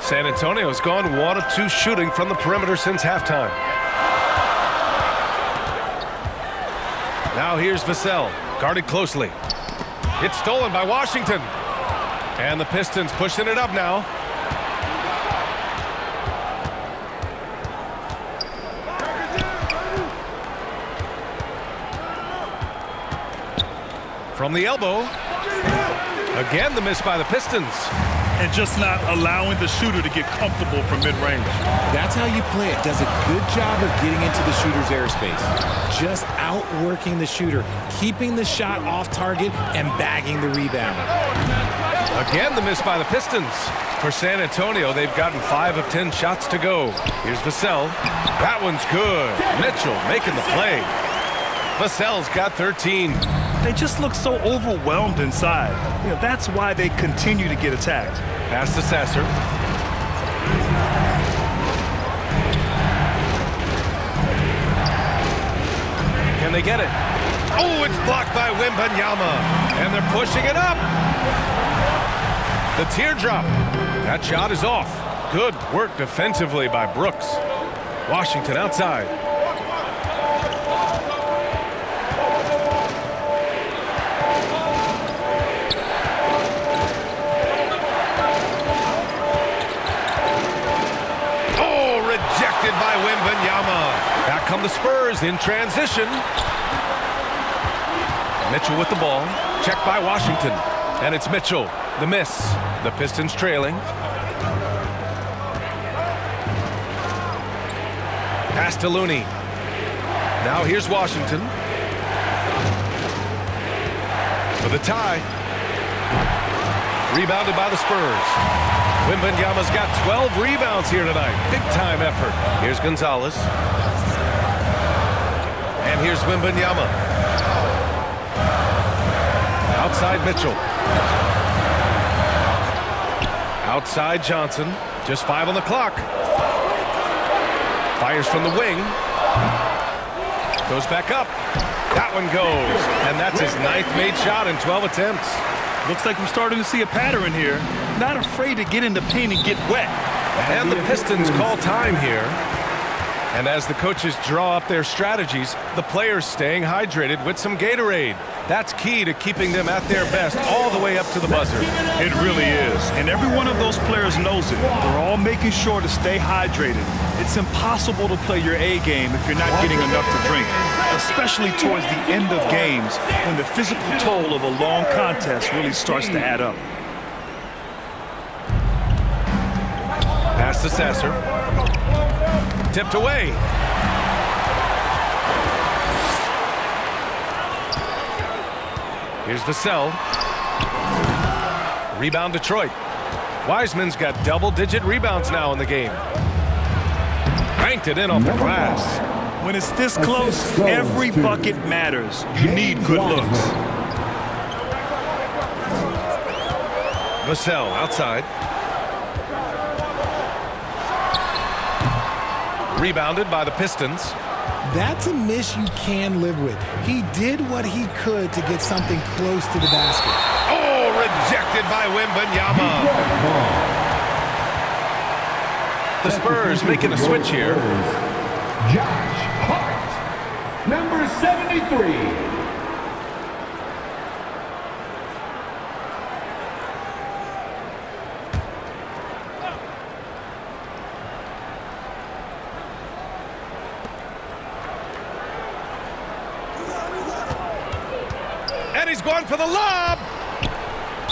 C: San Antonio's gone 1 of 2 shooting from the perimeter since halftime. Now here's Vassell, guarded closely. It's stolen by Washington. And the Pistons pushing it up now. From the elbow. Again, the miss by the Pistons.
D: And just not allowing the shooter to get comfortable from mid-range.
F: That's how you play it. Does a good job of getting into the shooter's airspace. Just outworking the shooter, keeping the shot off target, and bagging the rebound.
C: Again, the miss by the Pistons. For San Antonio, they've gotten 5 of 10 shots to go. Here's Vassell. That one's good. Mitchell making the play. Vassell's got 13.
D: They just look so overwhelmed inside. That's why they continue to get attacked.
C: Pass to Sasser. Can they get it? Oh, it's blocked by Wembanyama. And they're pushing it up. The teardrop. That shot is off. Good work defensively by Brooks. Washington outside. By Wembanyama. Back come the Spurs in transition. Mitchell with the ball. Checked by Washington. And it's Mitchell. The miss. The Pistons trailing. Pass to Looney. Now here's Washington. For the tie. Rebounded by the Spurs. Wembanyama's got 12 rebounds here tonight. Big-time effort. Here's Gonzalez. And here's Wembanyama. Outside Mitchell. Outside Johnson. Just 5 on the clock. Fires from the wing. Goes back up. That one goes. And that's his 9th made shot in 12 attempts.
D: Looks like we're starting to see a pattern here. Not afraid to get in the paint and get wet.
C: And the Pistons call time here. And as the coaches draw up their strategies, the players staying hydrated with some Gatorade. That's key to keeping them at their best all the way up to the buzzer.
D: It really is. And every one of those players knows it. They're all making sure to stay hydrated. It's impossible to play your A game if you're not getting enough to drink, especially towards the end of games when the physical toll of a long contest really starts to add up.
C: Pass to Sasser. Tipped away. Here's Vassell. Rebound Detroit. Wiseman's got double-digit rebounds now in the game. Banked it in off the glass.
D: When it's this close, every bucket matters. You need good looks.
C: Vassell outside. Rebounded by the Pistons.
F: That's a miss you can live with. He did what he could to get something close to the basket.
C: Oh, rejected by Wembanyama. The Spurs making a switch here.
E: Josh Hart, number 73.
C: And he's going for the lob.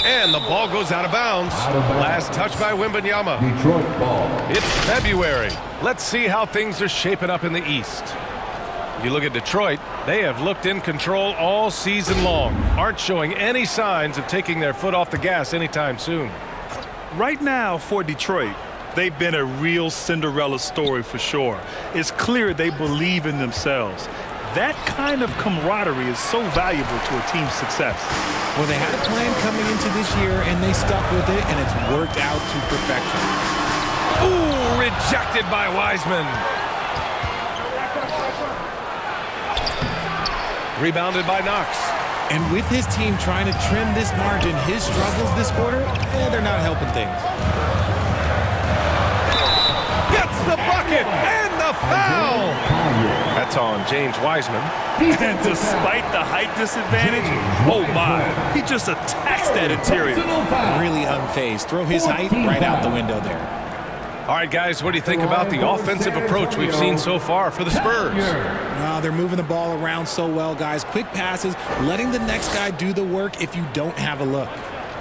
C: And the ball goes out of bounds. Last touch by Wembanyama.
E: Detroit ball.
C: It's February. Let's see how things are shaping up in the East. You look at Detroit, they have looked in control all season long, aren't showing any signs of taking their foot off the gas anytime soon.
D: Right now for Detroit, they've been a real Cinderella story for sure. It's clear they believe in themselves. That kind of camaraderie is so valuable to a team's success.
F: Well, they had a plan coming into this year, and they stuck with it, and it's worked out to perfection.
C: Ooh, rejected by Wiseman. Rebounded by Knox.
F: And with his team trying to trim this margin, his struggles this quarter, they're not helping things.
C: Gets the bucket and the foul. That's on James Wiseman.
D: And despite the height disadvantage, oh my, he just attacks that interior.
F: Really unfazed. Throw his height right out the window there.
C: All right, guys, what do you think about the offensive approach we've seen so far for the Spurs?
F: They're moving the ball around so well, guys. Quick passes, letting the next guy do the work if you don't have a look.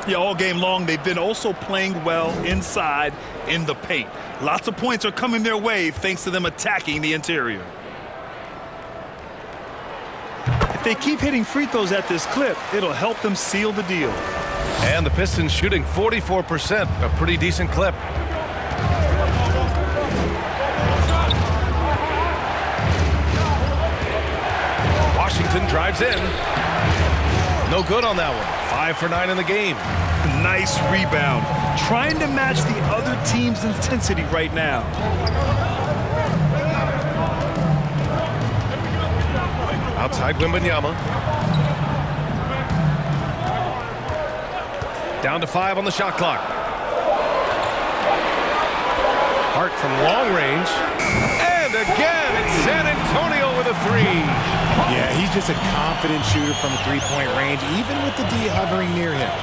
D: Yeah, all game long, they've been also playing well inside in the paint. Lots of points are coming their way thanks to them attacking the interior. If they keep hitting free throws at this clip, it'll help them seal the deal.
C: And the Pistons shooting 44%, a pretty decent clip. Washington drives in. No good on that one. 5 for 9 in the game.
D: Nice rebound. Trying to match the other team's intensity right now.
C: Outside Wembanyama. Down to 5 on the shot clock. Hart from long range. And again, it's San Antonio with a 3.
F: Yeah, he's just a confident shooter from a three-point range, even with the D hovering near him.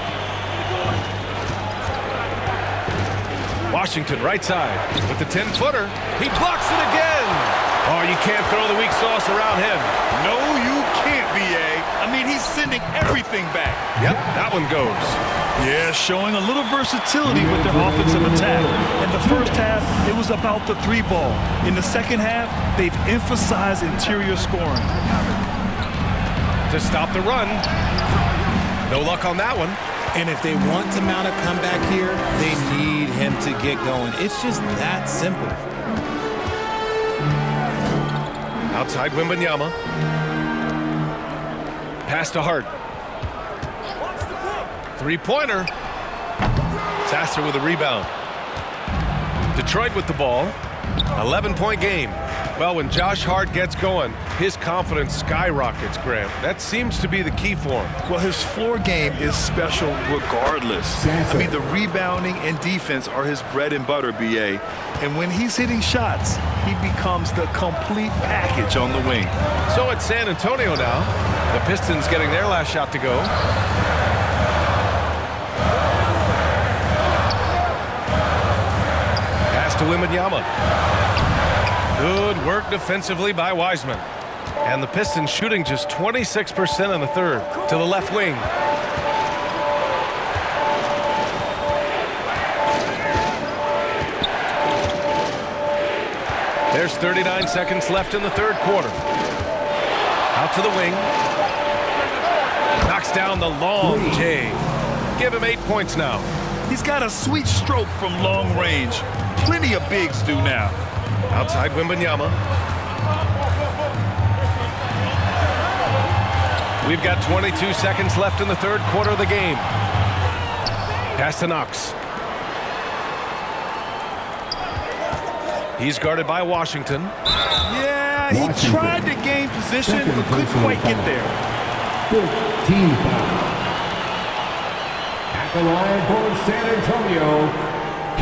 C: Washington right side with the 10-footer. He blocks it again. Oh, you can't throw the weak sauce around him.
D: No, you can't, B.A. I mean, he's sending everything back.
C: Yep, that one goes.
D: Yeah, showing a little versatility with their offensive attack. In the first half, it was about the 3-ball. In the second half, they've emphasized interior scoring.
C: To stop the run. No luck on that one.
F: And if they want to mount a comeback here, they need him to get going. It's just that simple.
C: Outside Wembanyama. Pass to Hart. Three-pointer. Sasser with a rebound. Detroit with the ball. 11-point game. Well, when Josh Hart gets going, his confidence skyrockets, Grant. That seems to be the key for him.
D: Well, his floor game is special regardless. I mean, the rebounding and defense are his bread and butter, B.A. And when he's hitting shots, he becomes the complete package on the wing.
C: So it's San Antonio now. The Pistons getting their last shot to go. Pass to Wembanyama. Good work defensively by Wiseman. And the Pistons shooting just 26% in the third. To the left wing. There's 39 seconds left in the third quarter. Out to the wing. Knocks down the long J. Give him 8 points now.
D: He's got a sweet stroke from long range. Plenty of bigs do now.
C: Outside Wembanyama. We've got 22 seconds left in the third quarter of the game. Pass to Knox. He's guarded by Washington.
D: Yeah, he tried to gain position, but couldn't quite get there.
E: 15 foul. At the line for San Antonio,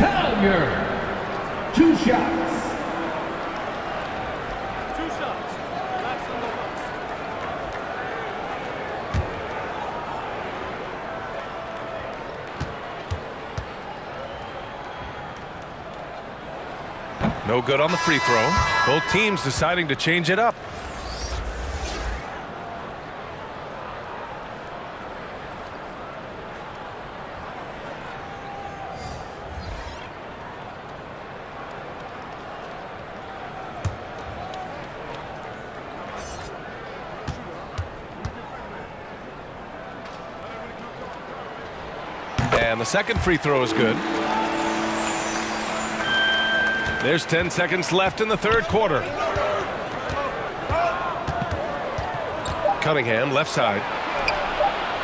E: Collier. 2 shots.
C: No good on the free throw. Both teams deciding to change it up. And the second free throw is good. There's 10 seconds left in the third quarter. Cunningham, left side.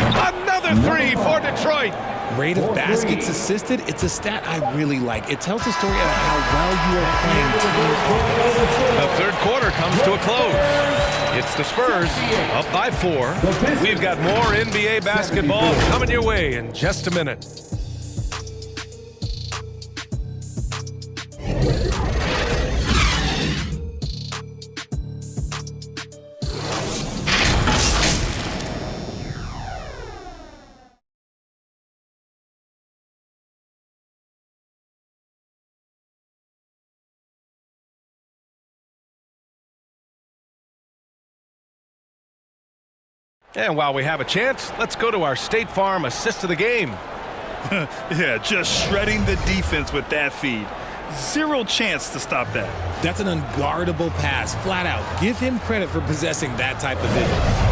C: Another three for Detroit.
F: Rate of baskets assisted, it's a stat I really like. It tells a story of how well you are playing team offense.
C: The third quarter comes to a close. It's the Spurs up by 4. We've got more NBA basketball coming your way in just a minute. And while we have a chance, let's go to our State Farm assist of the game.
D: Yeah, just shredding the defense with that feed. Zero chance to stop that.
F: That's an unguardable pass, flat out. Give him credit for possessing that type of vision.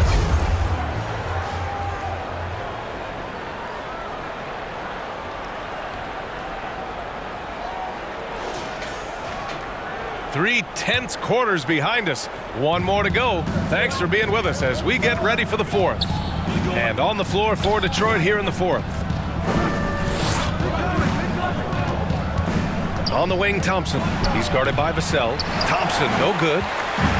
C: Three tense quarters behind us. One more to go. Thanks for being with us as we get ready for the fourth. And on the floor for Detroit here in the fourth. On the wing, Thompson. He's guarded by Vassell. Thompson, no good.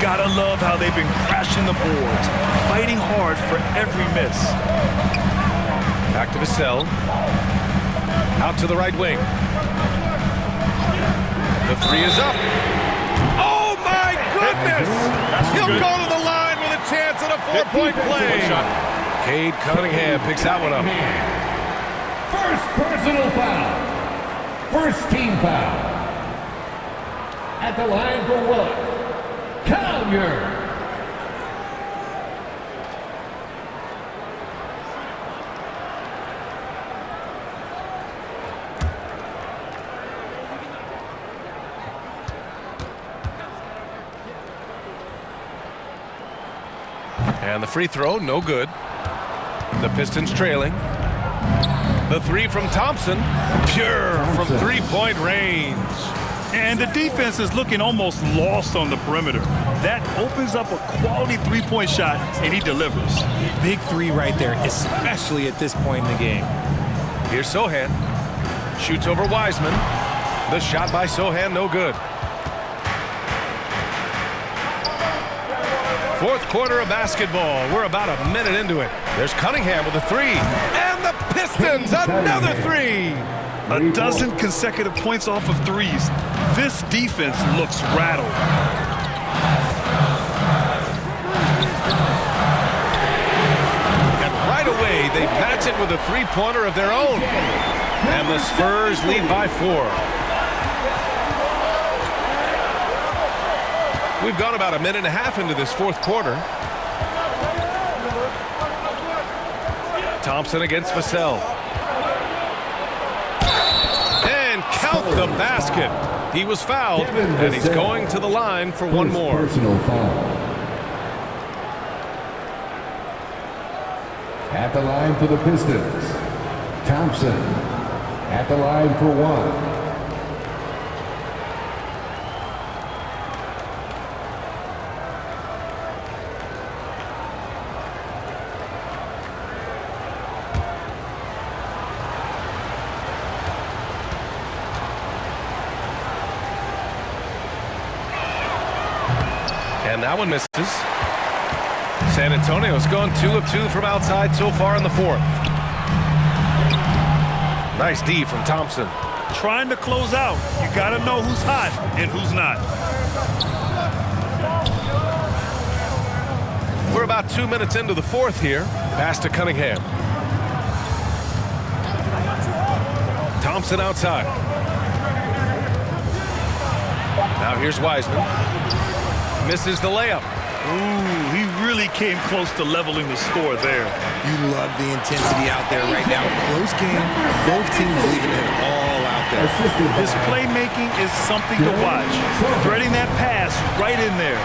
D: Gotta love how they've been crashing the boards, fighting hard for every miss.
C: Back to Vassell. Out to the right wing. The three is up. Oh, my goodness! He'll go to the line with a chance at a 4-point play. Cade Cunningham picks that one up.
E: First personal foul. First team foul. At the line for Willett. Collier.
C: And the free throw, no good. The Pistons trailing. The three from Thompson, pure from three-point range.
D: And the defense is looking almost lost on the perimeter. That opens up a quality three-point shot, and he delivers.
F: Big three right there, especially at this point in the game.
C: Here's Sohan. Shoots over Wiseman. The shot by Sohan, no good. Fourth quarter of basketball. We're about a minute into it. There's Cunningham with a three. And the Pistons, another three.
D: A dozen consecutive points off of threes. This defense looks rattled.
C: And right away, they match it with a three-pointer of their own. And the Spurs lead by 4. We've gone about a minute and a half into this fourth quarter. Thompson against Vassell. And count the basket. He was fouled, and he's going to the line for one more.
E: Personal foul. At the line for the Pistons. Thompson. At the line for 1.
C: And that one misses. San Antonio's gone 2 of 2 from outside so far in the fourth. Nice D from Thompson.
D: Trying to close out. You got to know who's hot and who's not.
C: We're about 2 minutes into the fourth here. Pass to Cunningham. Thompson outside. Now here's Wiseman. Misses the layup.
D: Ooh, he really came close to leveling the score there.
F: You love the intensity out there right now. Close game. Both teams leaving it all out there.
D: His playmaking is something to watch. Threading that pass right in there.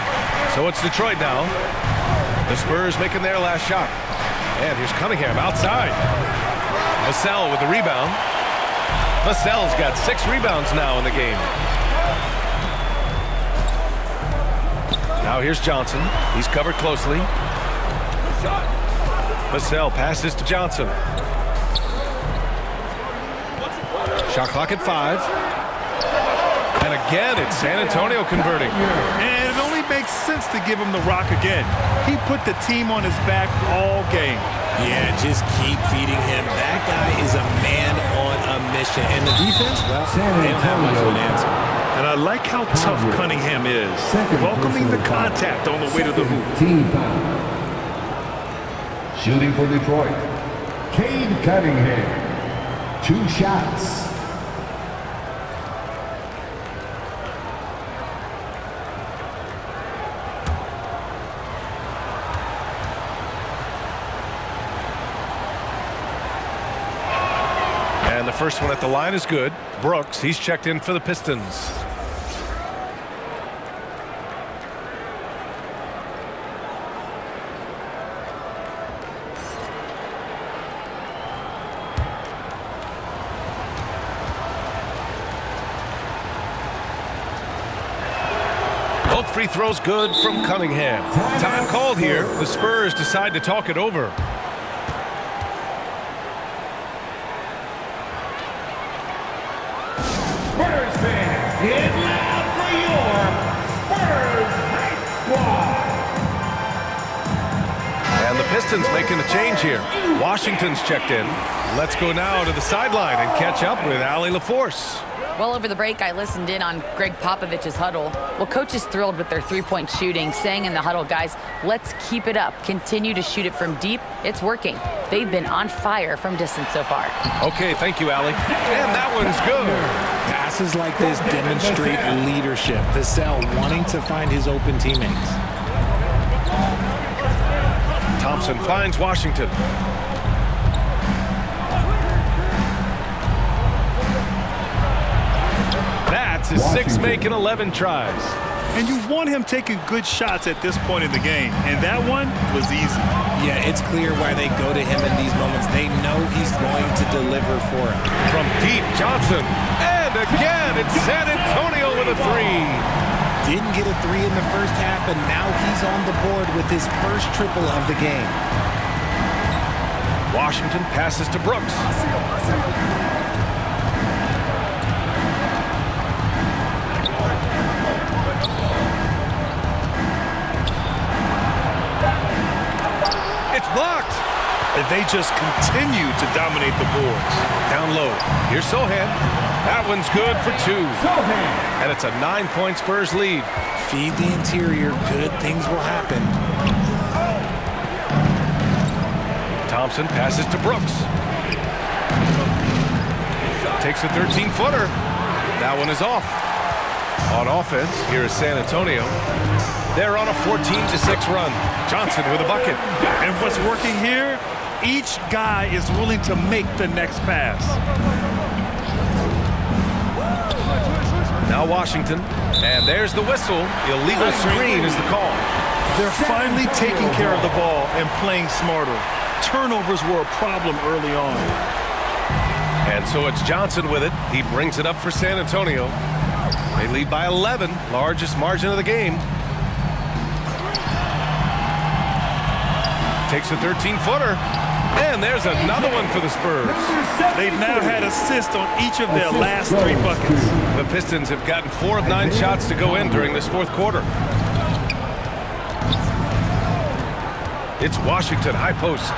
C: So it's Detroit now. The Spurs making their last shot. And here's Cunningham outside. Vassell with the rebound. Vassell's got 6 rebounds now in the game. Now here's Johnson. He's covered closely. Vassell passes to Johnson. Shot clock at 5. And again, it's San Antonio converting.
D: And it only makes sense to give him the rock again. He put the team on his back all game.
F: Yeah, just keep feeding him. That guy is a man on a mission. And the defense, well, they don't have much of an answer.
D: And I like how tough Cunningham is. Welcoming the contact on the way to the hoop.
E: Team foul. Shooting for Detroit, Cade Cunningham. 2 shots.
C: And the first one at the line is good. Brooks, he's checked in for the Pistons. Both free throws good from Cunningham. Time called here. The Spurs decide to talk it over.
E: Spurs fans, get loud for your Spurs Hype Squad.
C: And the Pistons making a change here. Washington's checked in. Let's go now to the sideline and catch up with Allie LaForce.
G: Well, over the break, I listened in on Greg Popovich's huddle. Well, coach is thrilled with their three-point shooting, saying in the huddle, guys, let's keep it up. Continue to shoot it from deep. It's working. They've been on fire from distance so far.
C: Okay, thank you, Allie. And that one's good.
F: Passes like this demonstrate leadership. Vassell wanting to find his open teammates.
C: Thompson finds Washington. That's his 6 make in 11 tries.
D: And you want him taking good shots at this point in the game. And that one was easy.
F: Yeah, it's clear why they go to him in these moments. They know he's going to deliver for him.
C: From deep, Johnson. And again, it's San Antonio with a 3.
F: Didn't get a 3 in the first half, but now he's on the board with his first triple of the game.
C: Washington passes to Brooks. It's blocked.
D: And they just continue to dominate the boards.
C: Down low. Here's Sohan. That one's good for 2. And it's a 9-point Spurs lead.
F: Feed the interior. Good things will happen.
C: Thompson passes to Brooks. Takes a 13-footer. That one is off. On offense, here is San Antonio. They're on a 14-6 run. Johnson with a bucket.
D: And what's working here, each guy is willing to make the next pass.
C: Now Washington. And there's the whistle. Illegal screen is the call.
D: They're finally taking care of the ball and playing smarter. Turnovers were a problem early on.
C: And so it's Johnson with it. He brings it up for San Antonio. They lead by 11, largest margin of the game. Takes a 13-footer. And there's another one for the Spurs.
D: They've now had assists on each of their last 3 buckets.
C: The Pistons have gotten 4 of 9 shots to go in during this 4th quarter. It's Washington, high post.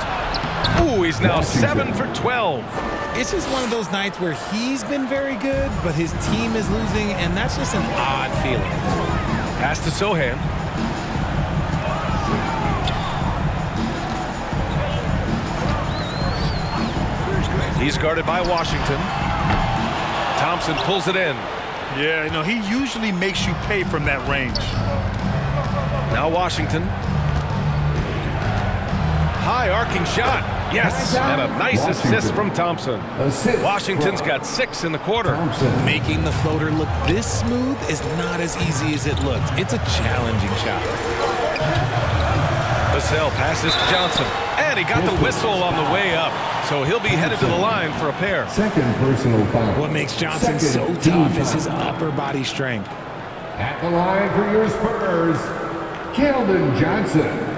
C: Ooh, he's now 7 for 12.
F: It's just one of those nights where he's been very good, but his team is losing, and that's just an odd feeling.
C: Pass to Sohan. He's guarded by Washington. Thompson pulls it in.
D: Yeah, you know, he usually makes you pay from that range.
C: Now Washington. High arcing shot. Yes, and a nice assist from Thompson. Washington's got 6 in the quarter.
F: Making the floater look this smooth is not as easy as it looked. It's a challenging shot.
C: Vassell passes to Johnson. And he got the whistle on the way up. So he'll be headed to the line for a pair.
E: Second personal foul.
F: What makes Johnson so tough is his upper body strength. At the line for your Spurs, Keldon Johnson.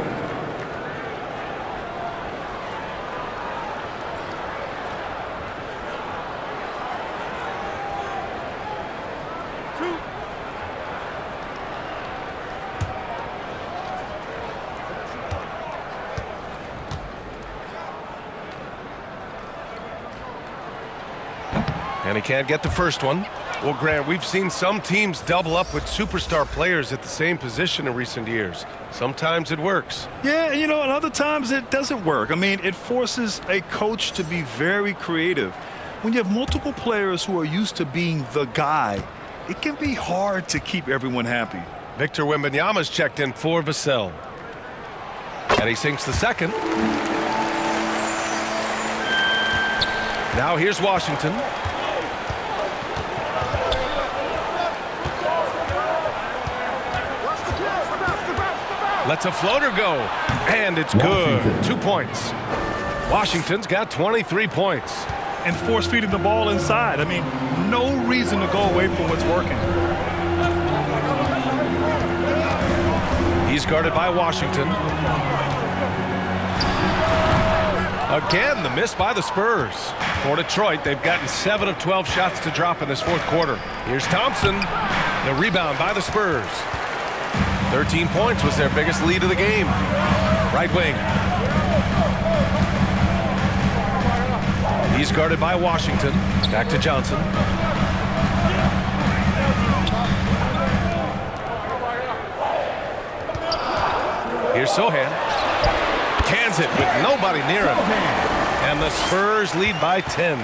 C: And he can't get the first one. Well, Grant, we've seen some teams double up with superstar players at the same position in recent years. Sometimes it works.
D: Yeah, you know, and other times it doesn't work. I mean, it forces a coach to be very creative. When you have multiple players who are used to being the guy, it can be hard to keep everyone happy.
C: Victor Wembanyama's checked in for Vassell. And he sinks the second. Now here's Washington. Lets a floater go, and it's good. 2 points. Washington's got 23 points.
D: And force-feeding the ball inside. I mean, no reason to go away from what's working.
C: He's guarded by Washington. Again, the miss by the Spurs. For Detroit, they've gotten 7 of 12 shots to drop in this fourth quarter. Here's Thompson. The rebound by the Spurs. 13 points was their biggest lead of the game. Right wing. He's guarded by Washington. Back to Johnson. Here's Sohan. Cans it with nobody near him. And the Spurs lead by 10.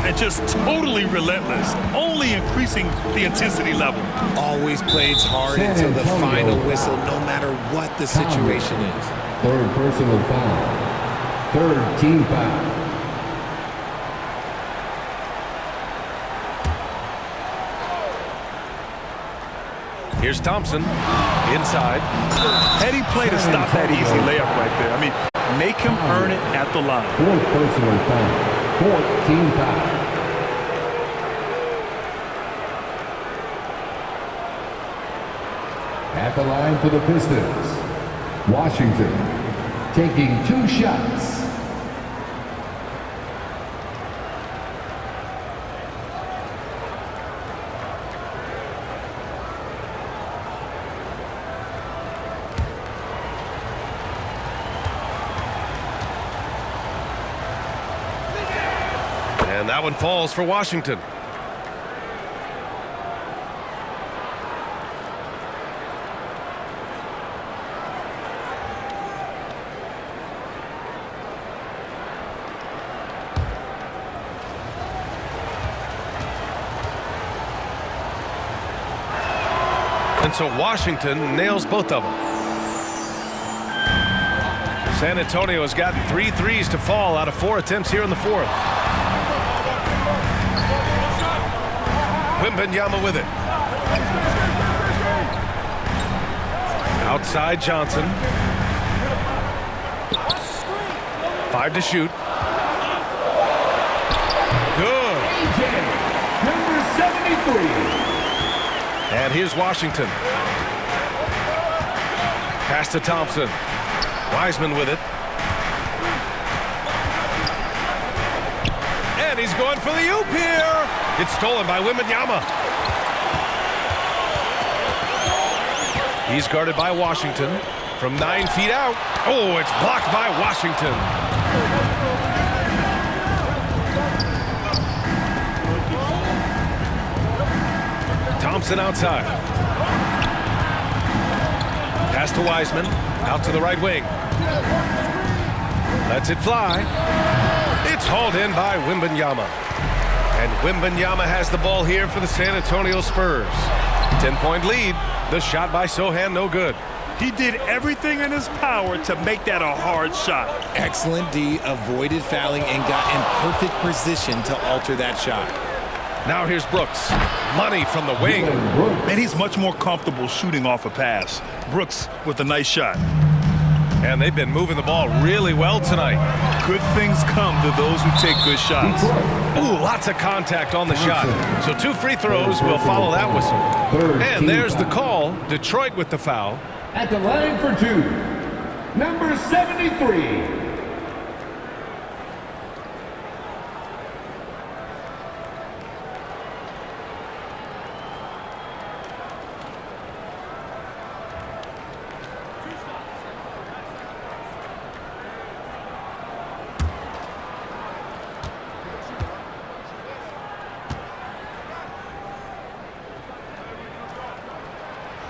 D: And just totally relentless, only increasing the intensity level.
F: Always plays hard until the final whistle, no matter what the situation is.
E: Third personal foul. Third team foul.
C: Here's Thompson. Inside.
D: Heady play to stop that easy layup right there. I mean, make him earn it at the line.
E: Fourth personal foul. Fourth team foul. At the line for the Pistons, Washington taking 2 shots.
C: And that one falls for Washington. And so Washington nails both of them. San Antonio has gotten 3 threes to fall out of 4 attempts here in the fourth. Wembanyama with it. Outside Johnson. 5 to shoot. Good.
E: Number 73.
C: And here's Washington. Pass to Thompson. Wiseman with it. And he's going for the oop here. It's stolen by Wembanyama. He's guarded by Washington from 9 feet out. Oh, it's blocked by Washington. Thompson outside. Pass to Wiseman. Out to the right wing. Lets it fly. It's hauled in by Wembanyama. And Wembanyama has the ball here for the San Antonio Spurs. 10-point lead. The shot by Sohan, no good.
D: He did everything in his power to make that a hard shot.
F: Excellent D, avoided fouling and got in perfect position to alter that shot.
C: Now here's Brooks. Money from the wing.
D: Man, he's much more comfortable shooting off a pass. Brooks with a nice shot.
C: And they've been moving the ball really well tonight.
D: Good things come to those who take good shots.
C: Ooh, lots of contact on the shot. So 2 free throws will follow that whistle. And there's the call. Detroit with the foul.
E: At the line for 2, number 73.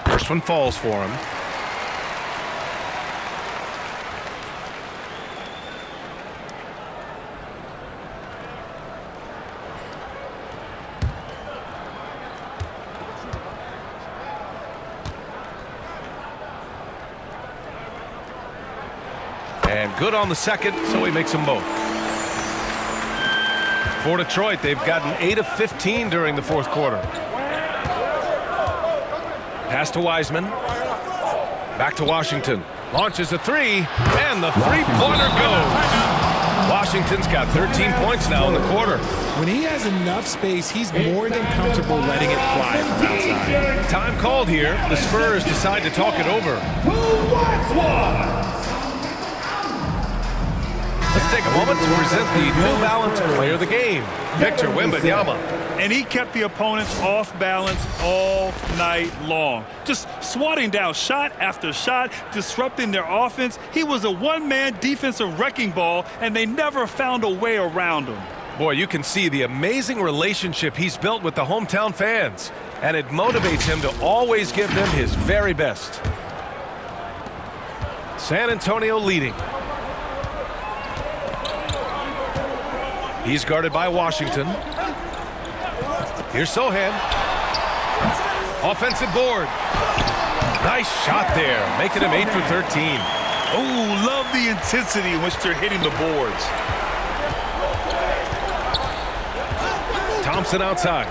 C: First one falls for him. And good on the second, so he makes them both. For Detroit, they've gotten 8 of 15 during the fourth quarter. Pass to Wiseman. Back to Washington. Launches a 3, and the three-pointer goes. Washington's got 13 points now in the quarter.
F: When he has enough space, he's more than comfortable letting it fly from outside.
C: Time called here. The Spurs decide to talk it over.
E: Who wants one?
C: Let's take a moment to present the New Balance Player of the Game, Victor Wembanyama.
D: And he kept the opponents off balance all night long. Just swatting down shot after shot, disrupting their offense. He was a one-man defensive wrecking ball, and they never found a way around him.
C: Boy, you can see the amazing relationship he's built with the hometown fans, and it motivates him to always give them his very best. San Antonio leading. He's guarded by Washington. Here's Sohan. Offensive board. Nice shot there, making him 8 for 13.
D: Oh, love the intensity in which they're hitting the boards.
C: Thompson outside.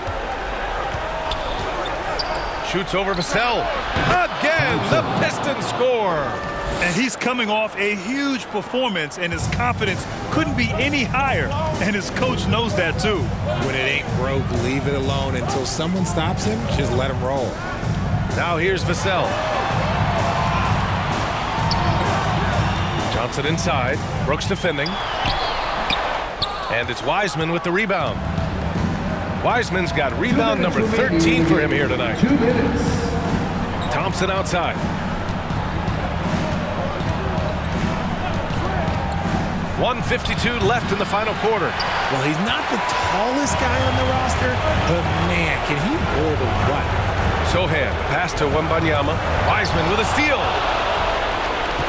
C: Shoots over Vassell. Again, the Pistons score.
D: And he's coming off a huge performance, and his confidence couldn't be any higher. And his coach knows that, too.
F: When it ain't broke, leave it alone. Until someone stops him, just let him roll.
C: Now here's Vassell. Johnson inside. Brooks defending. And it's Wiseman with the rebound. Wiseman's got rebound number 13 for him here tonight.
E: 2 minutes.
C: Thompson outside. .152 left in the final quarter.
F: Well, he's not the tallest guy on the roster, but man, can he roll the what?
C: Sohan, pass to Wembanyama. Wiseman with a steal.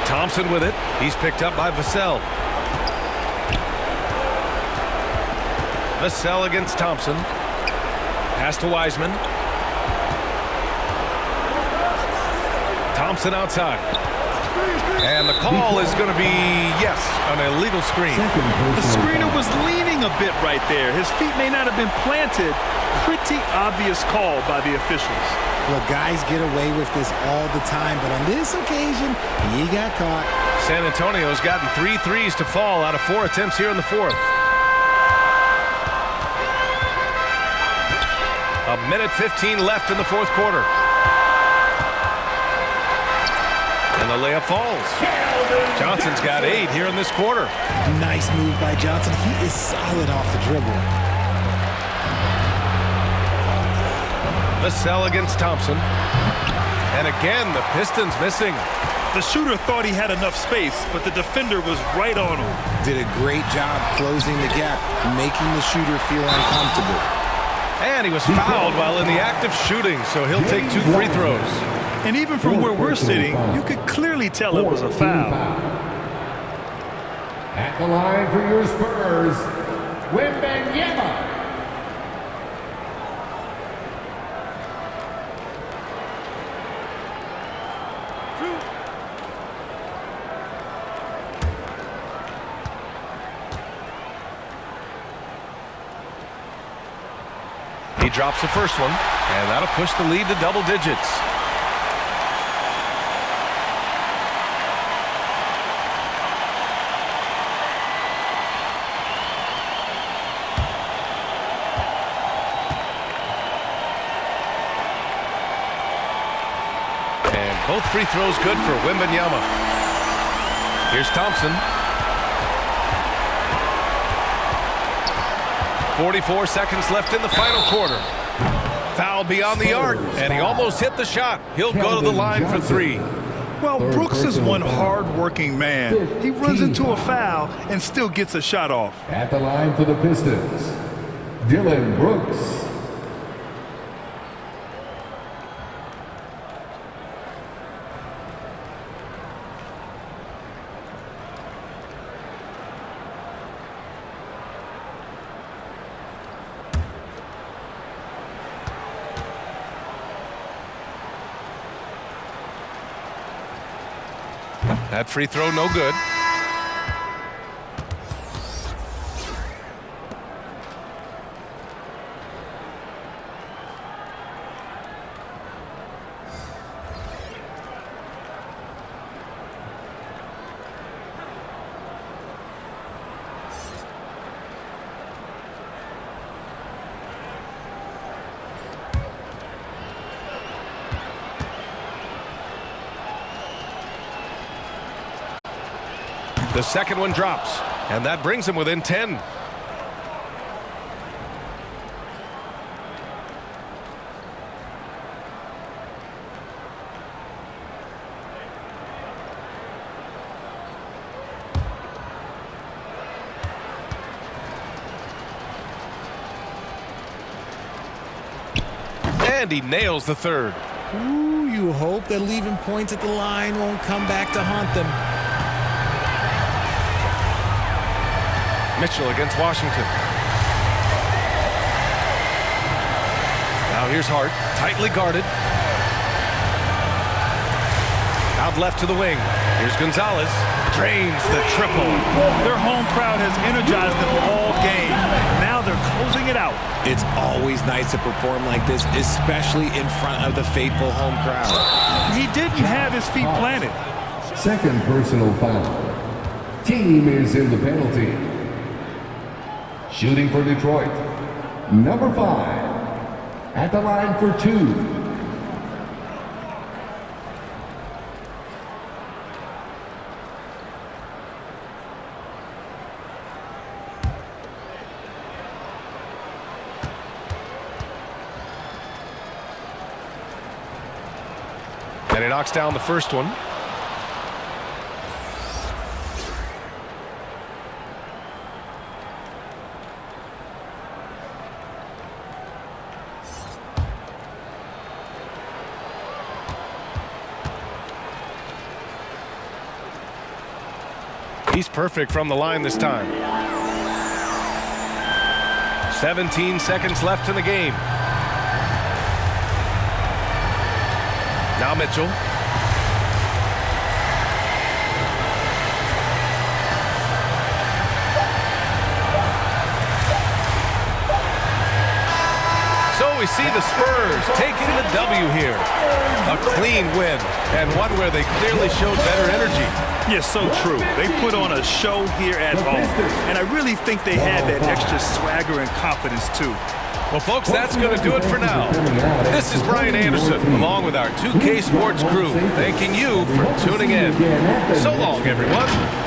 C: Thompson with it. He's picked up by Vassell. Vassell against Thompson. Pass to Wiseman. Thompson outside. And the call is going to be, yes, an illegal screen.
D: The screener was leaning a bit right there. His feet may not have been planted. Pretty obvious call by the officials.
F: Well, guys get away with this all the time, but on this occasion, he got caught.
C: San Antonio's gotten 3 threes to fall out of 4 attempts here in the fourth. 1:15 left in the fourth quarter. And the layup falls. Johnson's got 8 here in this quarter.
F: Nice move by Johnson. He is solid off the dribble.
C: Vassell against Thompson. And again, the Pistons missing.
D: The shooter thought he had enough space, but the defender was right on him.
F: Did a great job closing the gap, making the shooter feel uncomfortable.
C: And he was fouled while in the act of shooting, so he'll take 2 free throws.
D: And even from where we're sitting, you could clearly tell it was a foul.
E: At the line for your Spurs, Wembanyama.
C: He drops the first one, and that'll push the lead to double digits. Both free throws good for Wembanyama. Here's Thompson. 44 seconds left in the final quarter. Foul beyond the arc, and he almost hit the shot. He'll go to the line for 3.
D: Well, Brooks is one hard-working man. He runs into a foul and still gets a shot off.
E: At the line for the Pistons, Dylan Brooks.
C: That free throw no good. The second one drops, and that brings him within 10. And he nails the third.
F: Ooh, you hope that leaving points at the line won't come back to haunt them.
C: Mitchell against Washington. Now here's Hart, tightly guarded. Out left to the wing. Here's Gonzalez. Drains the triple.
D: Their home crowd has energized them all game. Now they're closing it out.
F: It's always nice to perform like this, especially in front of the faithful home crowd.
D: He didn't have his feet planted.
E: Second personal foul. Team is in the penalty. Shooting for Detroit, number 5. At the line for 2.
C: And he knocks down the first one. He's perfect from the line this time. 17 seconds left in the game. Now Mitchell. So we see the Spurs taking the W here. A clean win, and one where they clearly showed better energy.
D: Yes, so true. They put on a show here at home, and I really think they had that extra swagger and confidence, too.
C: Well, folks, that's going to do it for now. This is Brian Anderson, along with our 2K Sports crew, thanking you for tuning in. So long, everyone.